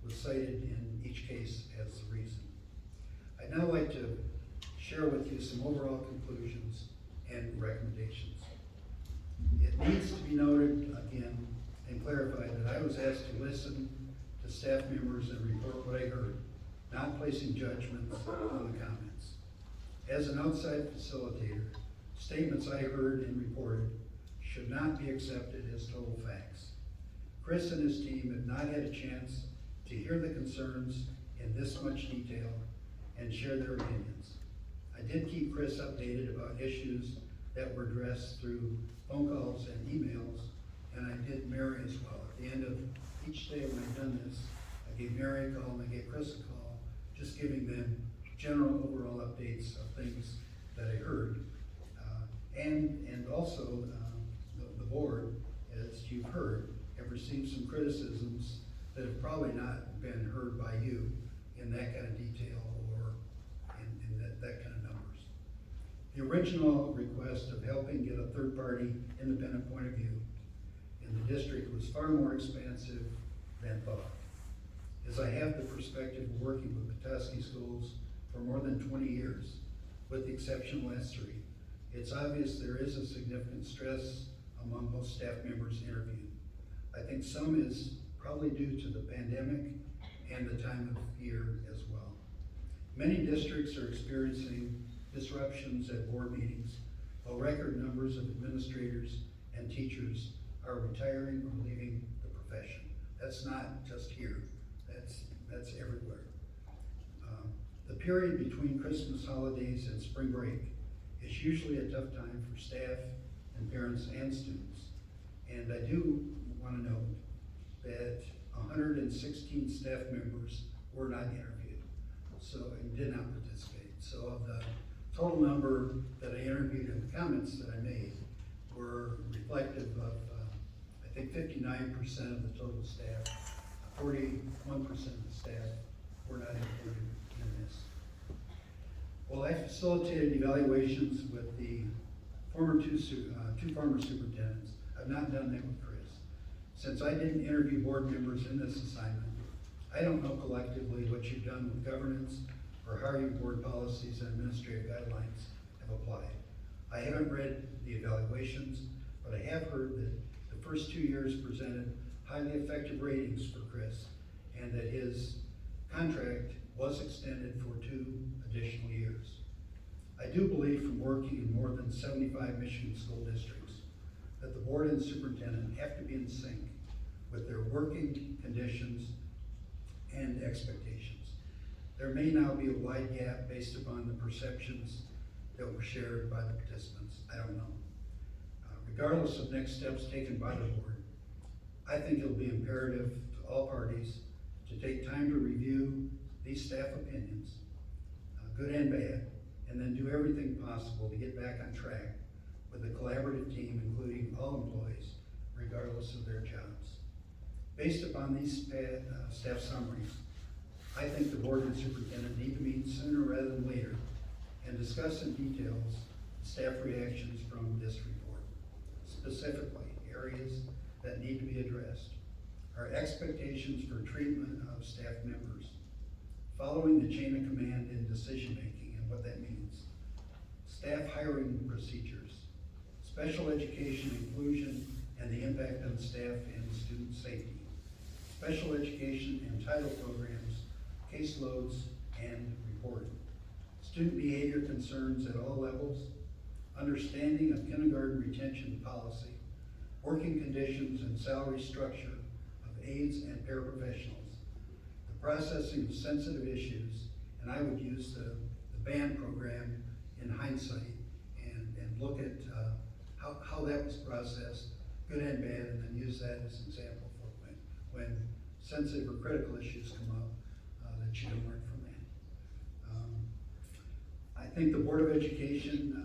was cited in each case as the reason. I'd now like to share with you some overall conclusions and recommendations. It needs to be noted again and clarified that I was asked to listen to staff members and report what I heard, not placing judgments on the comments. As an outside facilitator, statements I heard and reported should not be accepted as total facts. Chris and his team have not had a chance to hear the concerns in this much detail and share their opinions. I did keep Chris updated about issues that were addressed through phone calls and emails, and I did Mary as well. At the end of each day when I've done this, I gave Mary a call and I gave Chris a call, just giving them general overall updates of things that I heard. And also the board, as you've heard, have received some criticisms that have probably not been heard by you in that kind of detail or in that kind of numbers. The original request of helping get a third-party independent point of view in the district was far more expansive than thought. As I have the perspective of working with Petoskey schools for more than 20 years, with the exception of last 3, it's obvious there is a significant stress among most staff members interviewed. I think some is probably due to the pandemic and the time of year as well. Many districts are experiencing disruptions at board meetings, while record numbers of administrators and teachers are retiring or leaving the profession. That's not just here, that's everywhere. The period between Christmas holidays and spring break is usually a tough time for staff and parents and students. And I do want to note that 116 staff members were not interviewed, and did not participate. So of the total number that I interviewed and the comments that I made were reflective of, I think 59% of the total staff, 41% of the staff were not included in this. Well, I facilitated evaluations with the two former superintendents. I've not done that with Chris. Since I didn't interview board members in this assignment, I don't know collectively what you've done with governance or how your board policies and administrative guidelines have applied. I haven't read the evaluations, but I have heard that the first 2 years presented highly effective ratings for Chris, and that his contract was extended for 2 additional years. I do believe from working in more than 75 Michigan school districts that the board and superintendent have to be in sync with their working conditions and expectations. There may now be a wide gap based upon the perceptions that were shared by the participants. I don't know. Regardless of next steps taken by the board, I think it'll be imperative to all parties to take time to review these staff opinions, good and bad, and then do everything possible to get back on track with a collaborative team, including all employees, regardless of their jobs. Based upon these staff summaries, I think the board and superintendent need to meet sooner rather than later and discuss in details staff reactions from this report, specifically areas that need to be addressed, our expectations for treatment of staff members, following the chain of command in decision-making and what that means, staff hiring procedures, special education inclusion and the impact on staff and student safety, special education and title programs, caseloads, and reporting, student behavior concerns at all levels, understanding of kindergarten retention policy, working conditions and salary structure of aides and paraprofessionals, the processing of sensitive issues, and I would use the band program in hindsight and look at how that was processed, good and bad, and then use that as an example for when sensitive or critical issues come up, that you can learn from that. I think the Board of Education,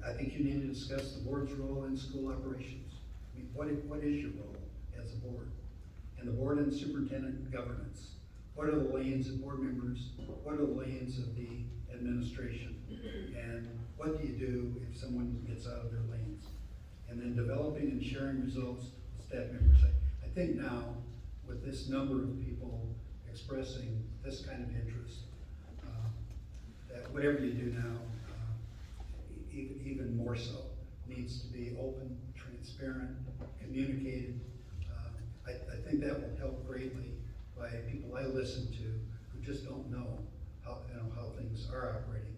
I think you need to discuss the board's role in school operations. I mean, what is your role as a board? And the board and superintendent governance. What are the lanes of board members? What are the lanes of the administration? And what do you do if someone gets out of their lanes? And then developing and sharing results with staff members. I think now, with this number of people expressing this kind of interest, that whatever you do now, even more so, needs to be open, transparent, communicated. I think that will help greatly by people I listen to who just don't know how things are operating.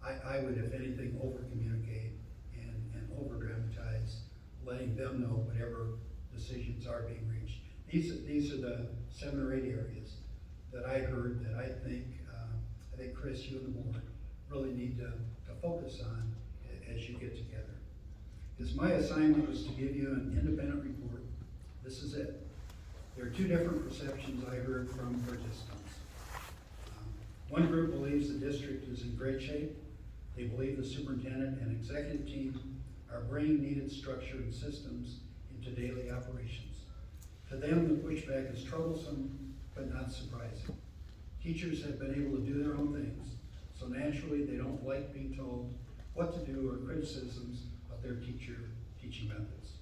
I would, if anything, over communicate and over dramatize, letting them know whatever decisions are being reached. These are the 7 or 8 areas that I heard that I think Chris, you and the board really need to focus on as you get together. Because my assignment was to give you an independent report. This is it. There are 2 different perceptions I heard from participants. One group believes the district is in great shape. They believe the superintendent and executive team are bringing needed structure and systems into daily operations. To them, the pushback is troublesome, but not surprising. Teachers have been able to do their own things, so naturally they don't like being told what to do or criticisms of their teaching methods.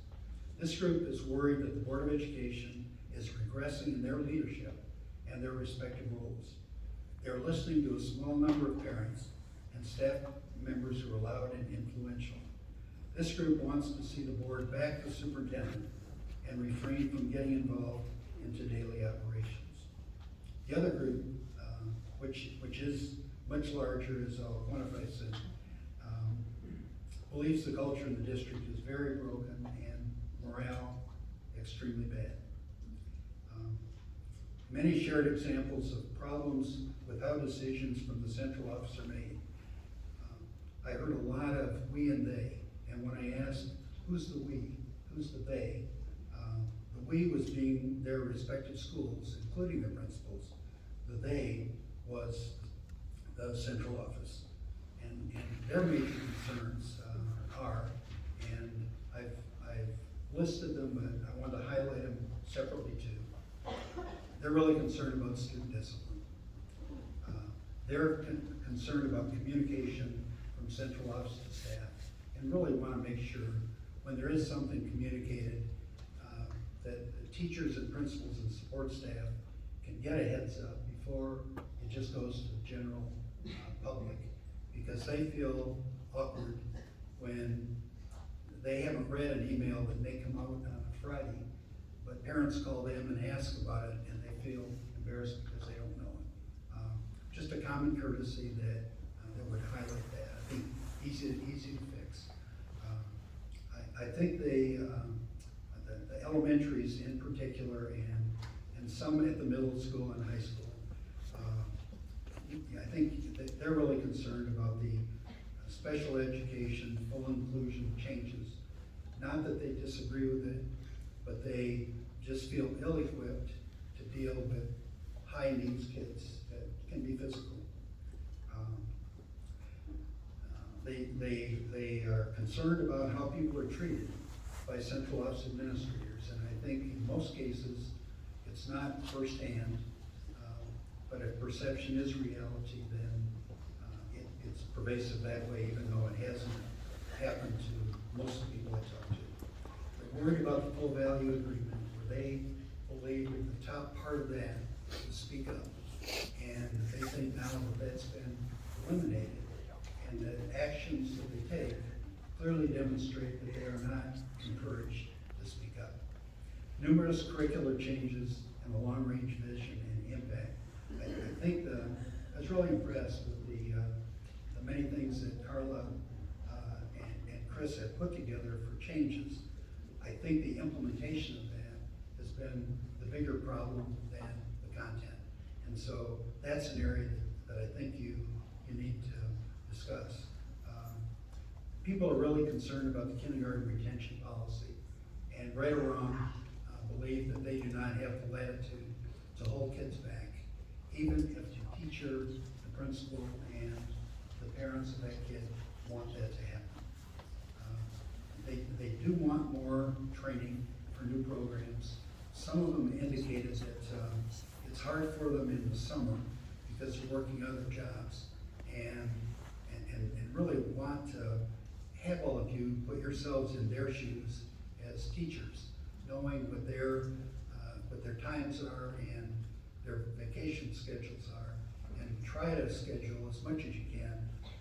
This group is worried that the Board of Education is regressing in their leadership and their respective roles. They're listening to a small number of parents and staff members who are loud and influential. This group wants to see the board back the superintendent and refrain from getting involved into daily operations. The other group, which is much larger, as I'll quantify soon, believes the culture in the district is very broken and morale extremely bad. Many shared examples of problems with how decisions from the central office are made. I heard a lot of we and they, and when I asked who's the we, who's the they, the we was being their respective schools, including their principals. The they was the central office. And their major concerns are, and I've listed them, but I want to highlight them separately too. They're really concerned about student discipline. They're concerned about communication from central office to staff, and really want to make sure when there is something communicated, that the teachers and principals and support staff can get a heads up before it just goes to the general public, because they feel awkward when they haven't read an email that may come out on a Friday, but parents call them and ask about it, and they feel embarrassed because they don't know it. Just a common courtesy that would highlight that. I think easy to fix. I think the elementaries in particular, and some at the middle school and high school, I think that they're really concerned about the special education, full inclusion changes. Not that they disagree with it, but they just feel ill-equipped to deal with high needs kids that can be physical. They are concerned about how people are treated by central office administrators, and I think in most cases it's not firsthand, but if perception is reality, then it's pervasive that way, even though it hasn't happened to most of the people I talk to. They're worried about the full value agreement, where they believe that the top part of that is speak up, and they think now that that's been eliminated, and that actions that they take clearly demonstrate that they are not encouraged to speak up. Numerous curricular changes and the long-range vision and impact. I think I was really impressed with the many things that Carla and Chris have put together for changes. I think the implementation of that has been the bigger problem than the content. And so that's an area that I think you need to discuss. people are really concerned about the kindergarten retention policy, and right or wrong, believe that they do not have the latitude to hold kids back, even if the teacher, the principal, and the parents of that kid want that to happen. They do want more training for new programs. Some of them indicated that it's hard for them in the summer because they're working other jobs, and really want to have all of you put yourselves in their shoes as teachers, knowing what their times are and their vacation schedules are, and try to schedule as much as you can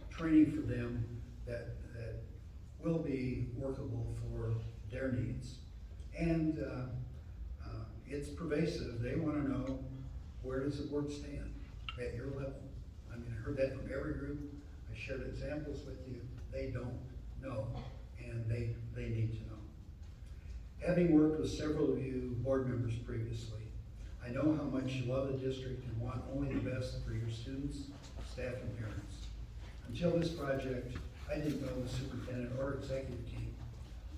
training for them that will be workable for their needs. And it's pervasive. They want to know, where does the board stand at your level? I mean, I heard that from every group. I shared examples with you. They don't know, and they need to know. Having worked with several of you board members previously, I know how much you love the district and want only the best for your students, staff, and parents. Until this project, I didn't know the superintendent or executive team,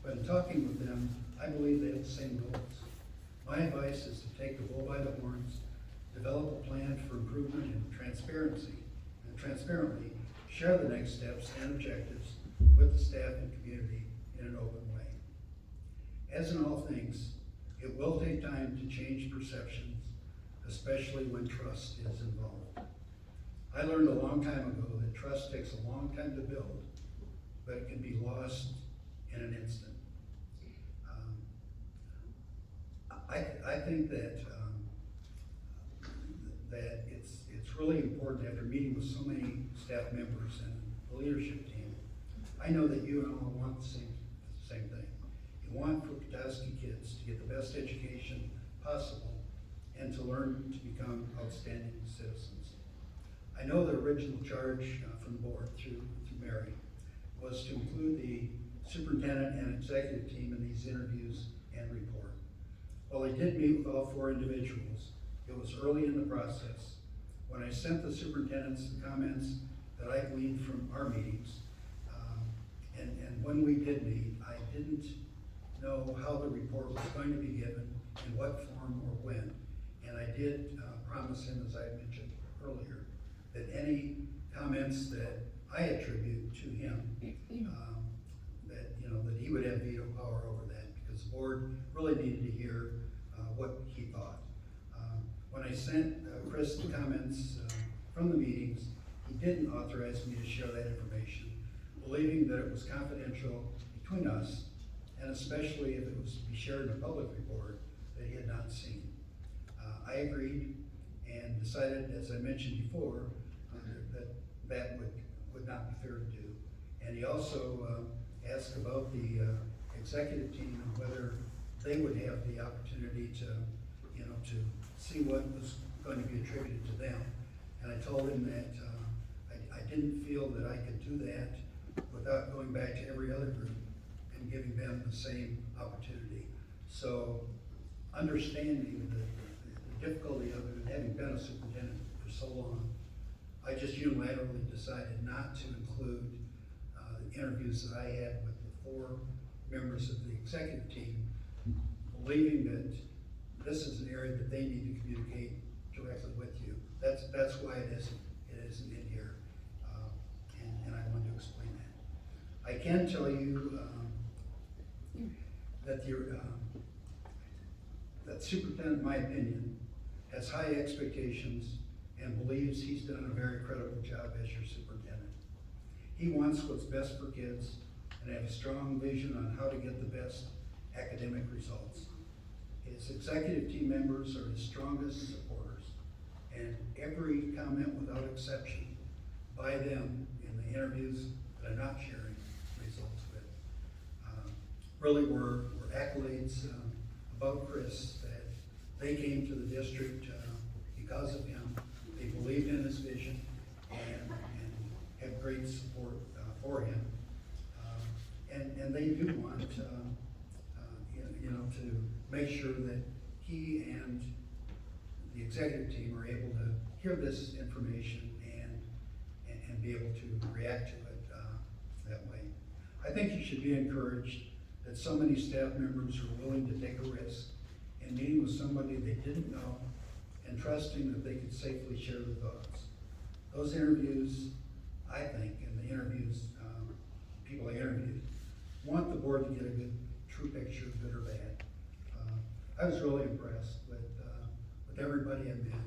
but in talking with them, I believe they have the same goals. My advice is to take the bull by the horns, develop a plan for improvement and transparency, and transparently share the next steps and objectives with the staff and community in an open way. As in all things, it will take time to change perceptions, especially when trust is involved. I learned a long time ago that trust takes a long time to build, but it can be lost in an instant. I think that it's really important after meeting with so many staff members and the leadership team. I know that you all want the same thing. You want for Petoskey kids to get the best education possible and to learn to become outstanding citizens. I know the original charge from the board through Mary was to include the superintendent and executive team in these interviews and report. While I did meet with all 4 individuals, it was early in the process. When I sent the superintendents the comments that I gleaned from our meetings, and when we did meet, I didn't know how the report was going to be given, in what form or when. And I did promise him, as I mentioned earlier, that any comments that I attribute to him, that he would have veto power over that, because the board really needed to hear what he thought. When I sent Chris the comments from the meetings, he didn't authorize me to share that information, believing that it was confidential between us, and especially if it was to be shared in a public report that he had not seen. I agreed and decided, as I mentioned before, that would not be fair to do. And he also asked about the executive team and whether they would have the opportunity to see what was going to be attributed to them. And I told him that I didn't feel that I could do that without going back to every other group and giving them the same opportunity. So, understanding the difficulty of it, and having been a superintendent for so long, I just unilaterally decided not to include the interviews that I had with the 4 members of the executive team, believing that this is an area that they need to communicate directly with you. That's why it isn't in here, and I wanted to explain that. I can tell you that superintendent, in my opinion, has high expectations and believes he's done a very credible job as your superintendent. He wants what's best for kids and have a strong vision on how to get the best academic results. His executive team members are his strongest supporters, and every comment without exception by them in the interviews that I'm not sharing results with really were accolades about Chris, that they came to the district because of him. They believed in his vision and have great support for him. And they do want to make sure that he and the executive team are able to hear this information and be able to react to it that way. I think you should be encouraged that so many staff members are willing to take a risk in meeting with somebody they didn't know and trusting that they could safely share their thoughts. Those interviews, I think, and the interviews, people I interviewed, want the board to get a good, true picture, good or bad. I was really impressed with everybody I met.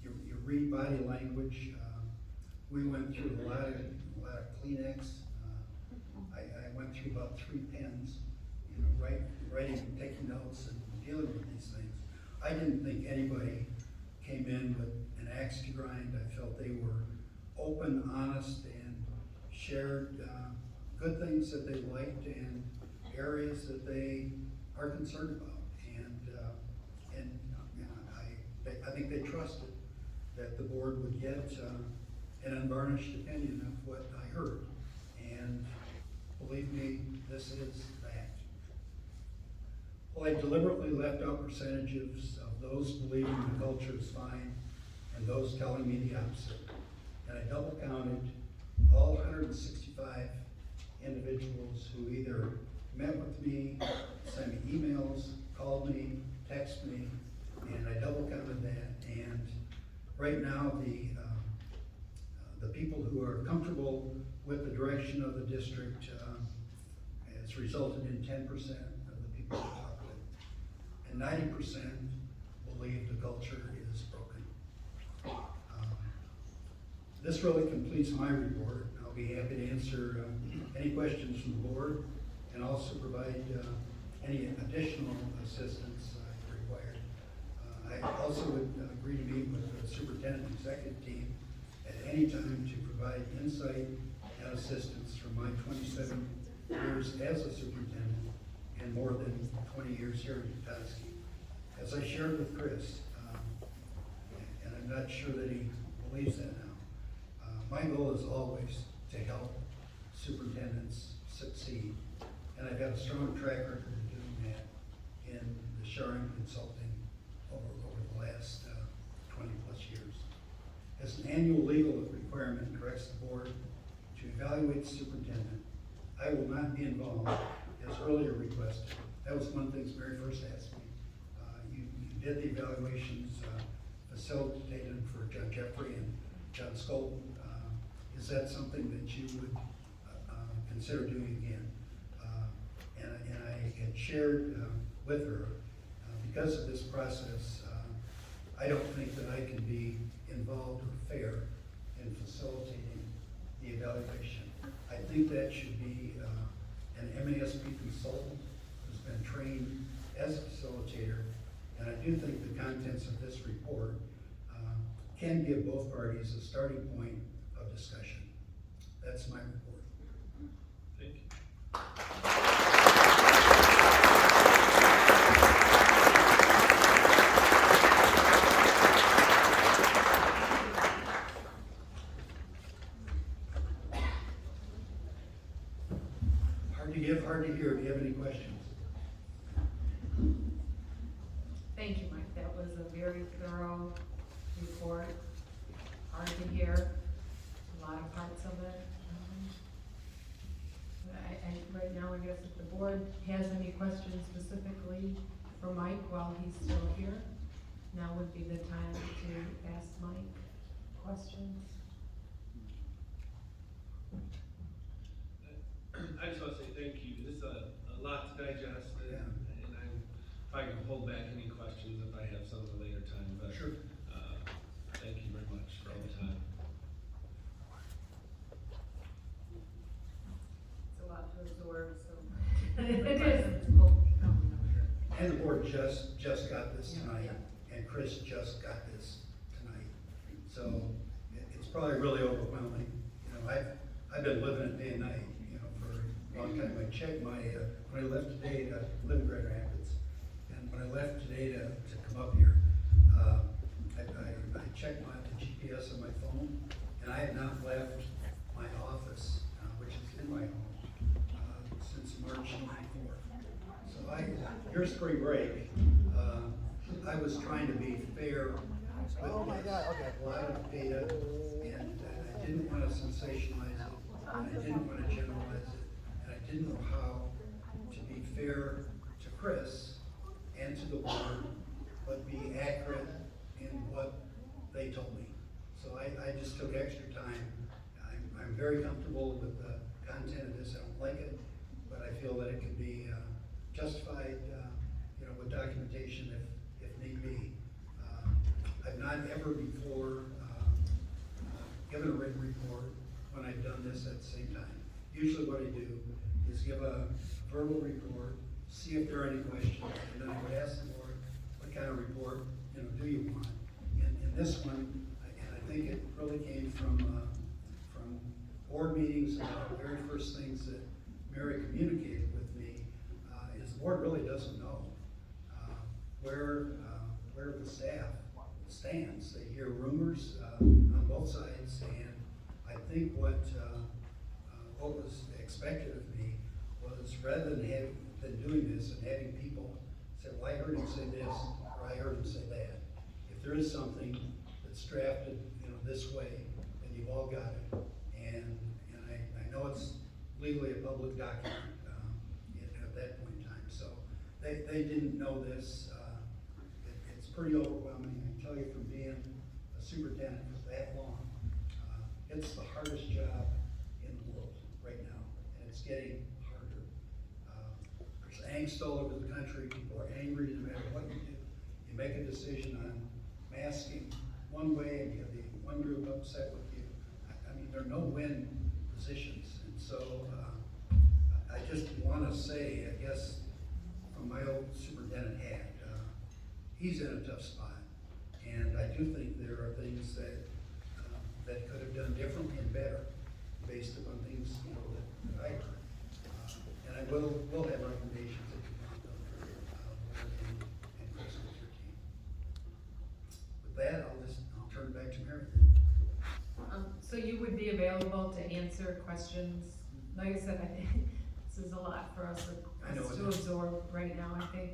You read body language. We went through a lot of Kleenex. I went through about 3 pens, writing, taking notes, and dealing with these things. I didn't think anybody came in with an axe to grind. I felt they were open, honest, and shared good things that they liked and areas that they are concerned about. I think they trusted that the board would get an unvarnished opinion of what I heard. And believe me, this is that. Well, I deliberately left out percentages of those believing the culture is fine and those telling me the opposite. And I double counted all 165 individuals who either met with me, sent me emails, called me, texted me, and I double counted that. And right now, the people who are comfortable with the direction of the district has resulted in 10% of the people I talk with, and 90% believe the culture is broken. This really completes my report. I'll be happy to answer any questions from the board and also provide any additional assistance required. I also would agree to meet with the superintendent and executive team at any time to provide insight and assistance from my 27 years as a superintendent and more than 20 years here in Petoskey. As I shared with Chris, and I'm not sure that he believes that now, my goal is always to help superintendents succeed. And I've got a strong track record of doing that in the Sharing Consulting over the last 20 plus years. As an annual legal requirement directs the board to evaluate the superintendent, I will not be involved as earlier requested. That was one thing Mary first asked me. You did the evaluations, facilitated for John Jeffrey and John Skolton. Is that something that you would consider doing again? And I had shared with her, because of this process, I don't think that I can be involved or fair in facilitating the evaluation. I think that should be an MASP consultant who's been trained as a facilitator, and I do think the contents of this report can give both parties a starting point of discussion. That's my report. Thank you. Hard to give, hard to hear. Do you have any questions? Thank you, Mike. That was a very thorough report. Hard to hear. A lot of parts of it. Right now, I guess if the board has any questions specifically for Mike while he's still here, now would be the time to ask Mike questions. I just want to say thank you. This is a lot to digest, and I'm probably going to hold back any questions if I have some at a later time. But Sure. Thank you very much for all the time. It's a lot to absorb, so. It is. And the board just got this tonight, and Chris just got this tonight. So it's probably really overwhelming. I've been living it day and night, for a long time. I checked my, when I left today to live in Grand Rapids, and when I left today to come up here, I checked the GPS on my phone, and I had not left my office, which is in my home, since March 24th. So your spring break, I was trying to be fair with Oh my God, okay. a lot of data, and I didn't want to sensationalize it, and I didn't want to generalize it. I didn't know how to be fair to Chris and to the board, but be accurate in what they told me. So I just took extra time. I'm very comfortable with the content of this. I don't like it, but I feel that it can be justified, with documentation if need be. I've not ever before given a written report when I've done this at the same time. Usually what I do is give a verbal report, see if there are any questions, and then I would ask the board, what kind of report, do you want? In this one, and I think it really came from board meetings, and the very first things that Mary communicated with me, is the board really doesn't know where the staff stands. They hear rumors on both sides, and I think what was expected of me was, rather than doing this and having people say, well, I heard him say this, or I heard him say that. If there is something that's drafted, this way, then you've all got it. And I know it's legally a public document at that point in time. So they didn't know this. It's pretty overwhelming. I can tell you from being a superintendent for that long, it's the hardest job in the world right now, and it's getting harder. There's angst all over the country. People are angry no matter what you do. You make a decision on masking one way, and you have the one group upset with you. I mean, there are no win positions, and so I just want to say, I guess, from my old superintendent hat, he's in a tough spot, and I do think there are things that could have done differently and better based upon things that I heard. And I will have recommendations if you want them for and Chris with your team. With that, I'll turn it back to Mary. So you would be available to answer questions? Like I said, I think this is a lot for us to absorb right now, I think.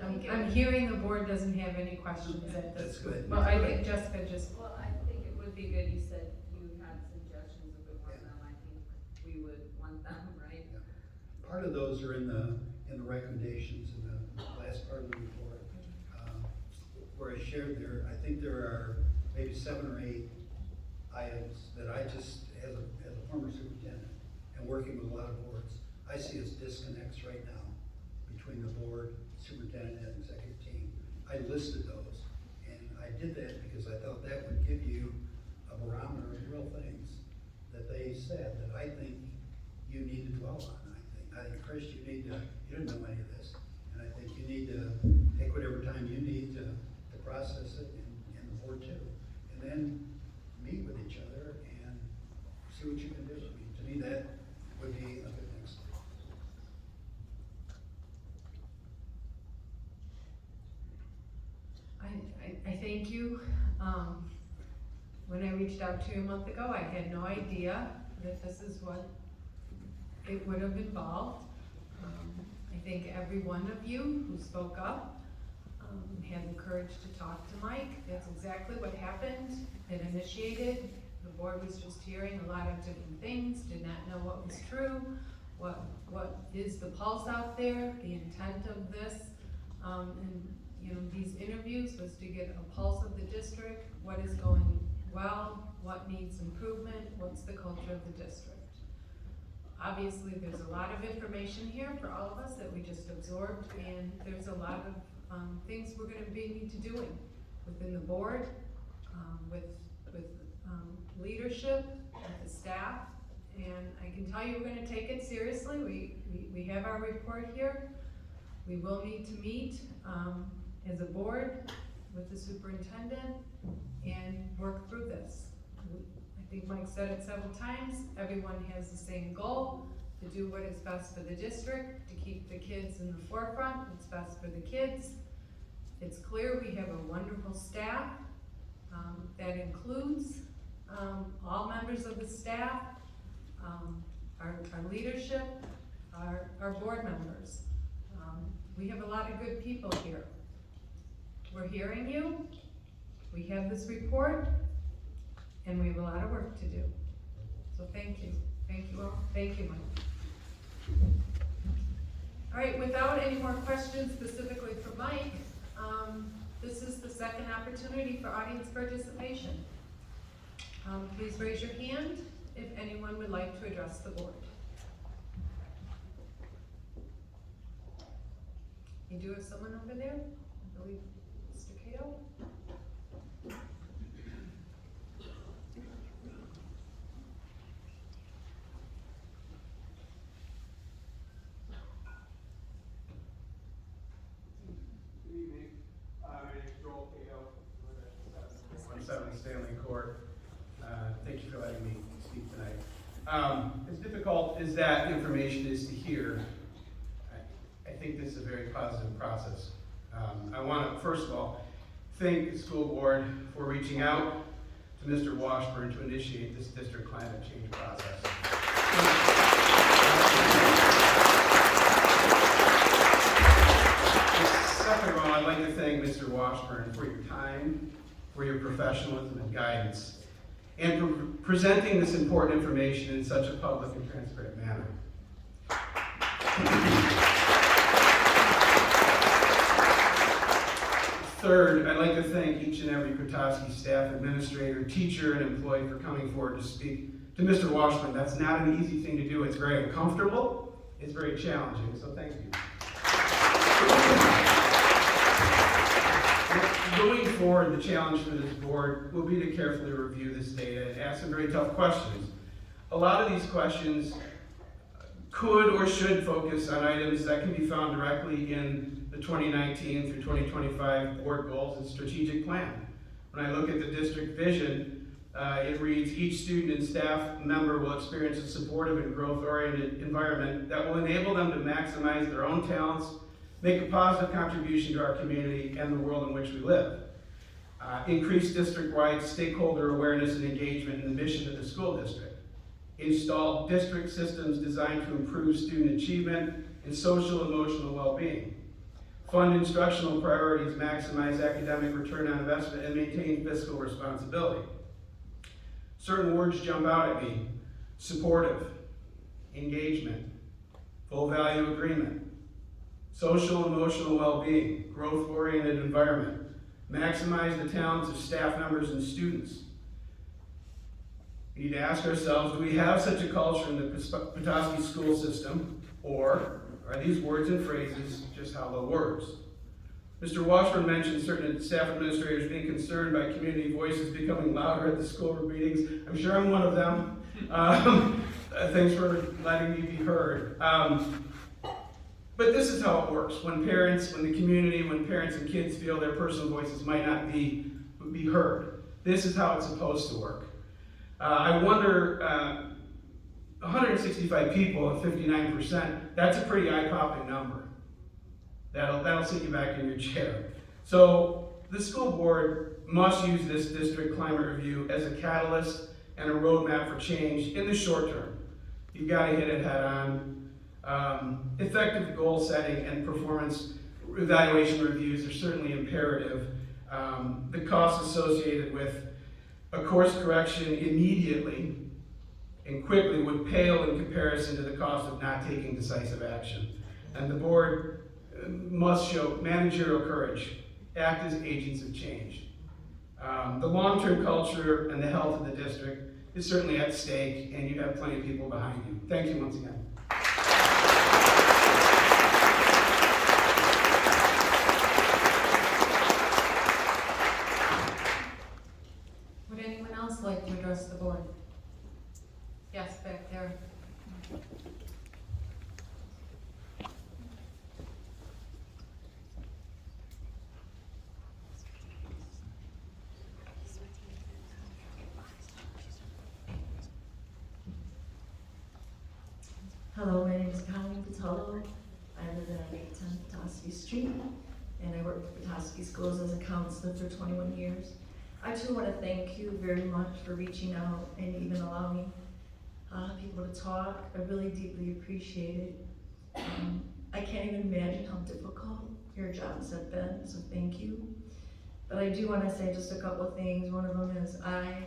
I'm hearing the board doesn't have any questions at this. That's good. Well, I think Jessica just. Well, I think it would be good, you said you had suggestions, if we want them, I think we would want them, right? Yeah. Part of those are in the recommendations in the last part of the report. Where I shared there, I think there are maybe 7 or 8 items that I just, as a former superintendent and working with a lot of boards, I see as disconnects right now between the board, superintendent, and executive team. I listed those, and I did that because I thought that would give you a barometer of real things that they said that I think you need to dwell on. I think Chris, you didn't know any of this, and I think you need to take whatever time you need to process it, and the board too, and then meet with each other and see what you can do. I mean, to me, that would be a good next step. I thank you. When I reached out to you a month ago, I had no idea that this is what it would have involved. I think every one of you who spoke up had the courage to talk to Mike. That's exactly what happened. It initiated. The board was just hearing a lot of different things, did not know what was true, what is the pulse out there, the intent of this. And these interviews was to get a pulse of the district, what is going well, what needs improvement, what's the culture of the district. Obviously, there's a lot of information here for all of us that we just absorbed, and there's a lot of things we're going to need to doing within the board, with leadership, with the staff, and I can tell you we're going to take it seriously. We have our report here. We will need to meet as a board with the superintendent and work through this. I think Mike said it several times, everyone has the same goal, to do what is best for the district, to keep the kids in the forefront, what's best for the kids. It's clear we have a wonderful staff that includes all members of the staff, our leadership, our board members. We have a lot of good people here. We're hearing you, we have this report, and we have a lot of work to do. So thank you. Thank you all. Thank you, Mike. All right, without any more questions specifically for Mike, this is the second opportunity for audience participation. Please raise your hand if anyone would like to address the board. You do have someone over there? I believe Mr. Cato. Good evening. My name is Joel Cato. I live at 717 Stanley Court. Thank you for letting me speak tonight. As difficult as that information is to hear, I think this is a very positive process. I want to, first of all, thank the school board for reaching out to Mr. Washburn to initiate this district climate change process. Second of all, I'd like to thank Mr. Washburn for your time, for your professionalism and guidance, and for presenting this important information in such a public and transparent manner. Third, I'd like to thank each and every Petoskey staff, administrator, teacher, and employee for coming forward to speak to Mr. Washburn. That's not an easy thing to do. It's very uncomfortable. It's very challenging, so thank you. Going forward, the challenge for this board will be to carefully review this data and ask some very tough questions. A lot of these questions could or should focus on items that can be found directly in the 2019 through 2025 board goals and strategic plan. When I look at the district vision, it reads, each student and staff member will experience a supportive and growth-oriented environment that will enable them to maximize their own talents, make a positive contribution to our community and the world in which we live. Increase district-wide stakeholder awareness and engagement in the mission of the school district. Install district systems designed to improve student achievement and social and emotional well-being. Fund instructional priorities, maximize academic return on investment, and maintain fiscal responsibility. Certain words jump out at me: supportive, engagement, full value agreement, social and emotional well-being, growth-oriented environment, maximize the talents of staff members and students. We need to ask ourselves, do we have such a culture in the Petoskey school system, or are these words and phrases just hollow words? Mr. Washburn mentioned certain staff administrators being concerned by community voices becoming louder at the school meetings. I'm sure I'm one of them. Thanks for letting me be heard. But this is how it works. When parents, when the community, when parents and kids feel their personal voices might not be heard, this is how it's supposed to work. I wonder, 165 people at 59%, that's a pretty eye-popping number. That'll sit you back in your chair. So the school board must use this district climate review as a catalyst and a roadmap for change in the short term. You've got to hit it head on. Effective goal setting and performance evaluation reviews are certainly imperative. The costs associated with a course correction immediately and quickly would pale in comparison to the cost of not taking decisive action. And the board must show managerial courage, act as agents of change. The long-term culture and the health of the district is certainly at stake, and you have plenty of people behind you. Thank you once again. Would anyone else like to address the board? Yes, back there. Hello, my name is Colleen Patello. I live in 810 Petoskey Street, and I work for Petoskey Schools as a counselor for 21 years. I too want to thank you very much for reaching out and even allowing people to talk. I really deeply appreciate it. I can't even imagine how difficult your jobs have been, so thank you. But I do want to say just a couple of things. One of them is I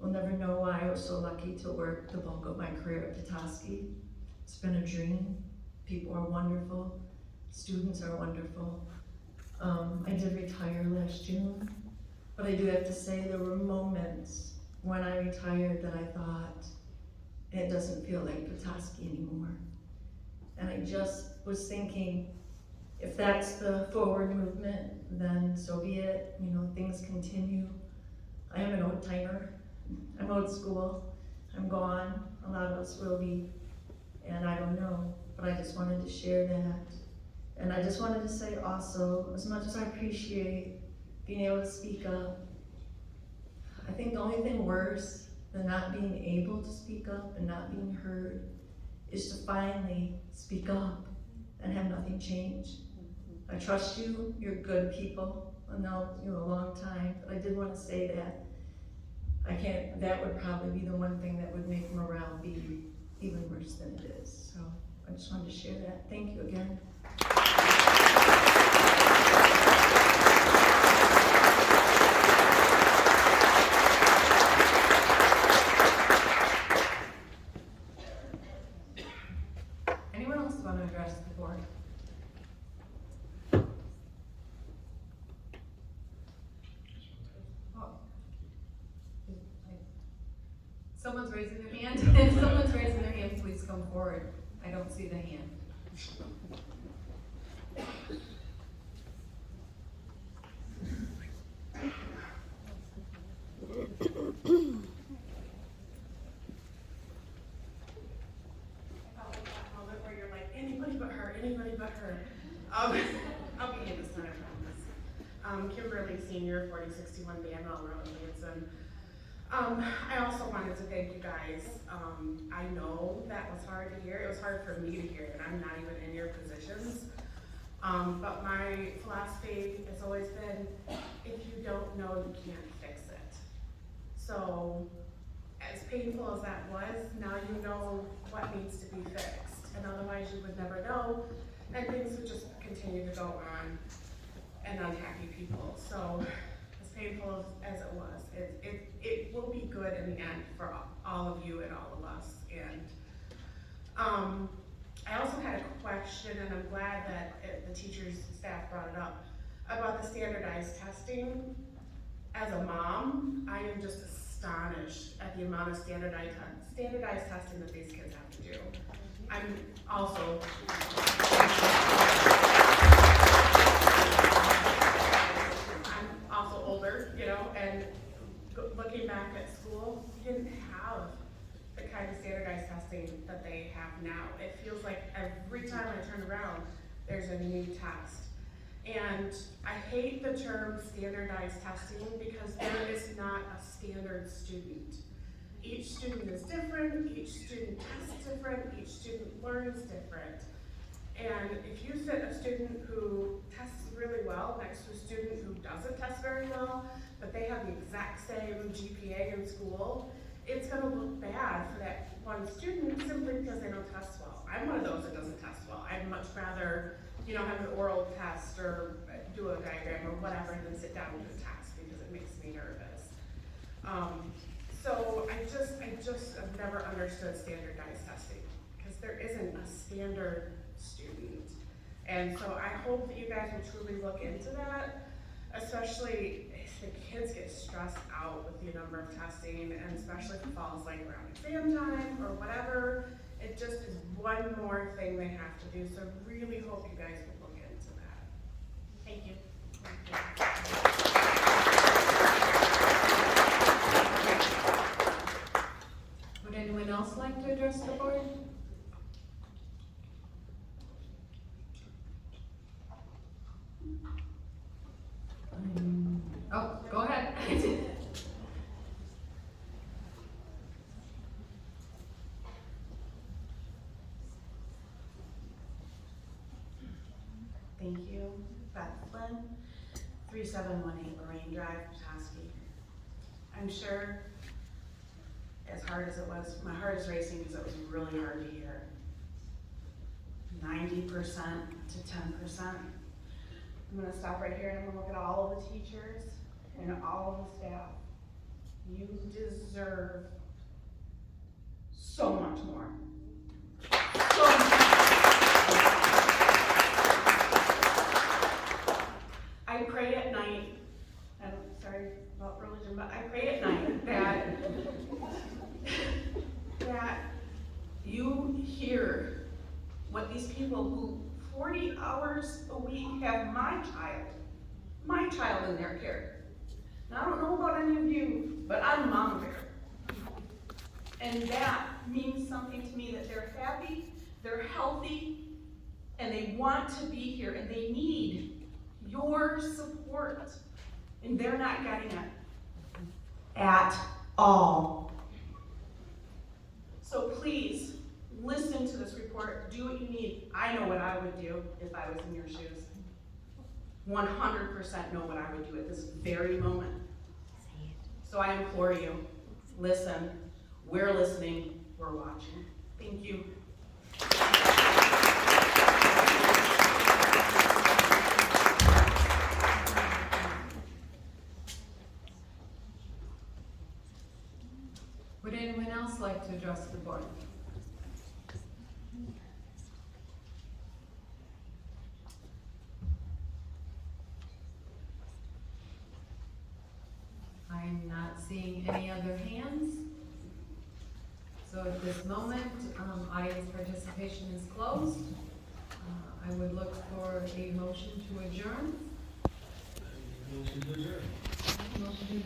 will never know why I was so lucky to work the bulk of my career at Petoskey. It's been a dream. People are wonderful. Students are wonderful. I did retire last June, but I do have to say there were moments when I retired that I thought, it doesn't feel like Petoskey anymore. And I just was thinking, if that's the forward movement, then so be it. You know, things continue. I am an old timer. I'm old school. I'm gone. A lot of us will be. And I don't know, but I just wanted to share that. And I just wanted to say also, as much as I appreciate being able to speak up, I think the only thing worse than not being able to speak up and not being heard is to finally speak up and have nothing change. I trust you, you're good people. I've known you a long time, but I did want to say that. That would probably be the one thing that would make morale be even worse than it is. So I just wanted to share that. Thank you again. Anyone else want to address the board? Someone's raising their hand. If someone's raising their hand, please come forward. I don't see the hand. Where you're like, anybody but her, anybody but her. I'll be innocent, I promise. Kimberly Senior, 4061 Danville Road, Lansing. I also wanted to thank you guys. I know that was hard to hear. It was hard for me to hear, and I'm not even in your positions. But my philosophy has always been, if you don't know, you can't fix it. So, as painful as that was, now you know what needs to be fixed. And otherwise you would never know, and things would just continue to go on, and unhappy people. So, as painful as it was, it will be good in the end for all of you and all of us. And I also had a question, and I'm glad that the teachers staff brought it up, about the standardized testing. As a mom, I am just astonished at the amount of standardized testing that these kids have to do. I'm also older, you know, and looking back at school, we didn't have the kind of standardized testing that they have now. It feels like every time I turn around, there's a new test. And I hate the term standardized testing because there is not a standard student. Each student is different, each student tests different, each student learns different. And if you sit a student who tests really well next to a student who doesn't test very well, but they have the exact same GPA in school, it's gonna look bad for that one student simply because they don't test well. I'm one of those that doesn't test well. I'd much rather, you know, have an oral test or do a diagram or whatever than sit down and do a test because it makes me nervous. So I just have never understood standardized testing because there isn't a standard student. And so I hope that you guys will truly look into that, especially if the kids get stressed out with the number of testing, and especially if it falls like around exam time or whatever. It just is one more thing they have to do. So I really hope you guys will look into that. Thank you. Would anyone else like to address the board? Oh, go ahead. Thank you. Beth Flynn, 3718 Lorraine Drive, Petoskey. I'm sure, as hard as it was, my heart is racing because it was really hard to hear. 90% to 10%. I'm gonna stop right here and I'm gonna look at all of the teachers and all of the staff. You deserve so much more. So much more. I pray at night, I'm sorry about religion, but I pray at night that you hear what these people who 40 hours a week have my child in their care. Now, I don't know about any of you, but I'm a mom bear. And that means something to me, that they're happy, they're healthy, and they want to be here, and they need your support. And they're not getting it at all. So please, listen to this report, do what you need. I know what I would do if I was in your shoes. 100% know what I would do at this very moment. So I implore you, listen. We're listening, we're watching. Thank you. Would anyone else like to address the board? I'm not seeing any other hands. So at this moment, audience participation is closed. I would look for a motion to adjourn. Motion to adjourn. Motion to adjourn.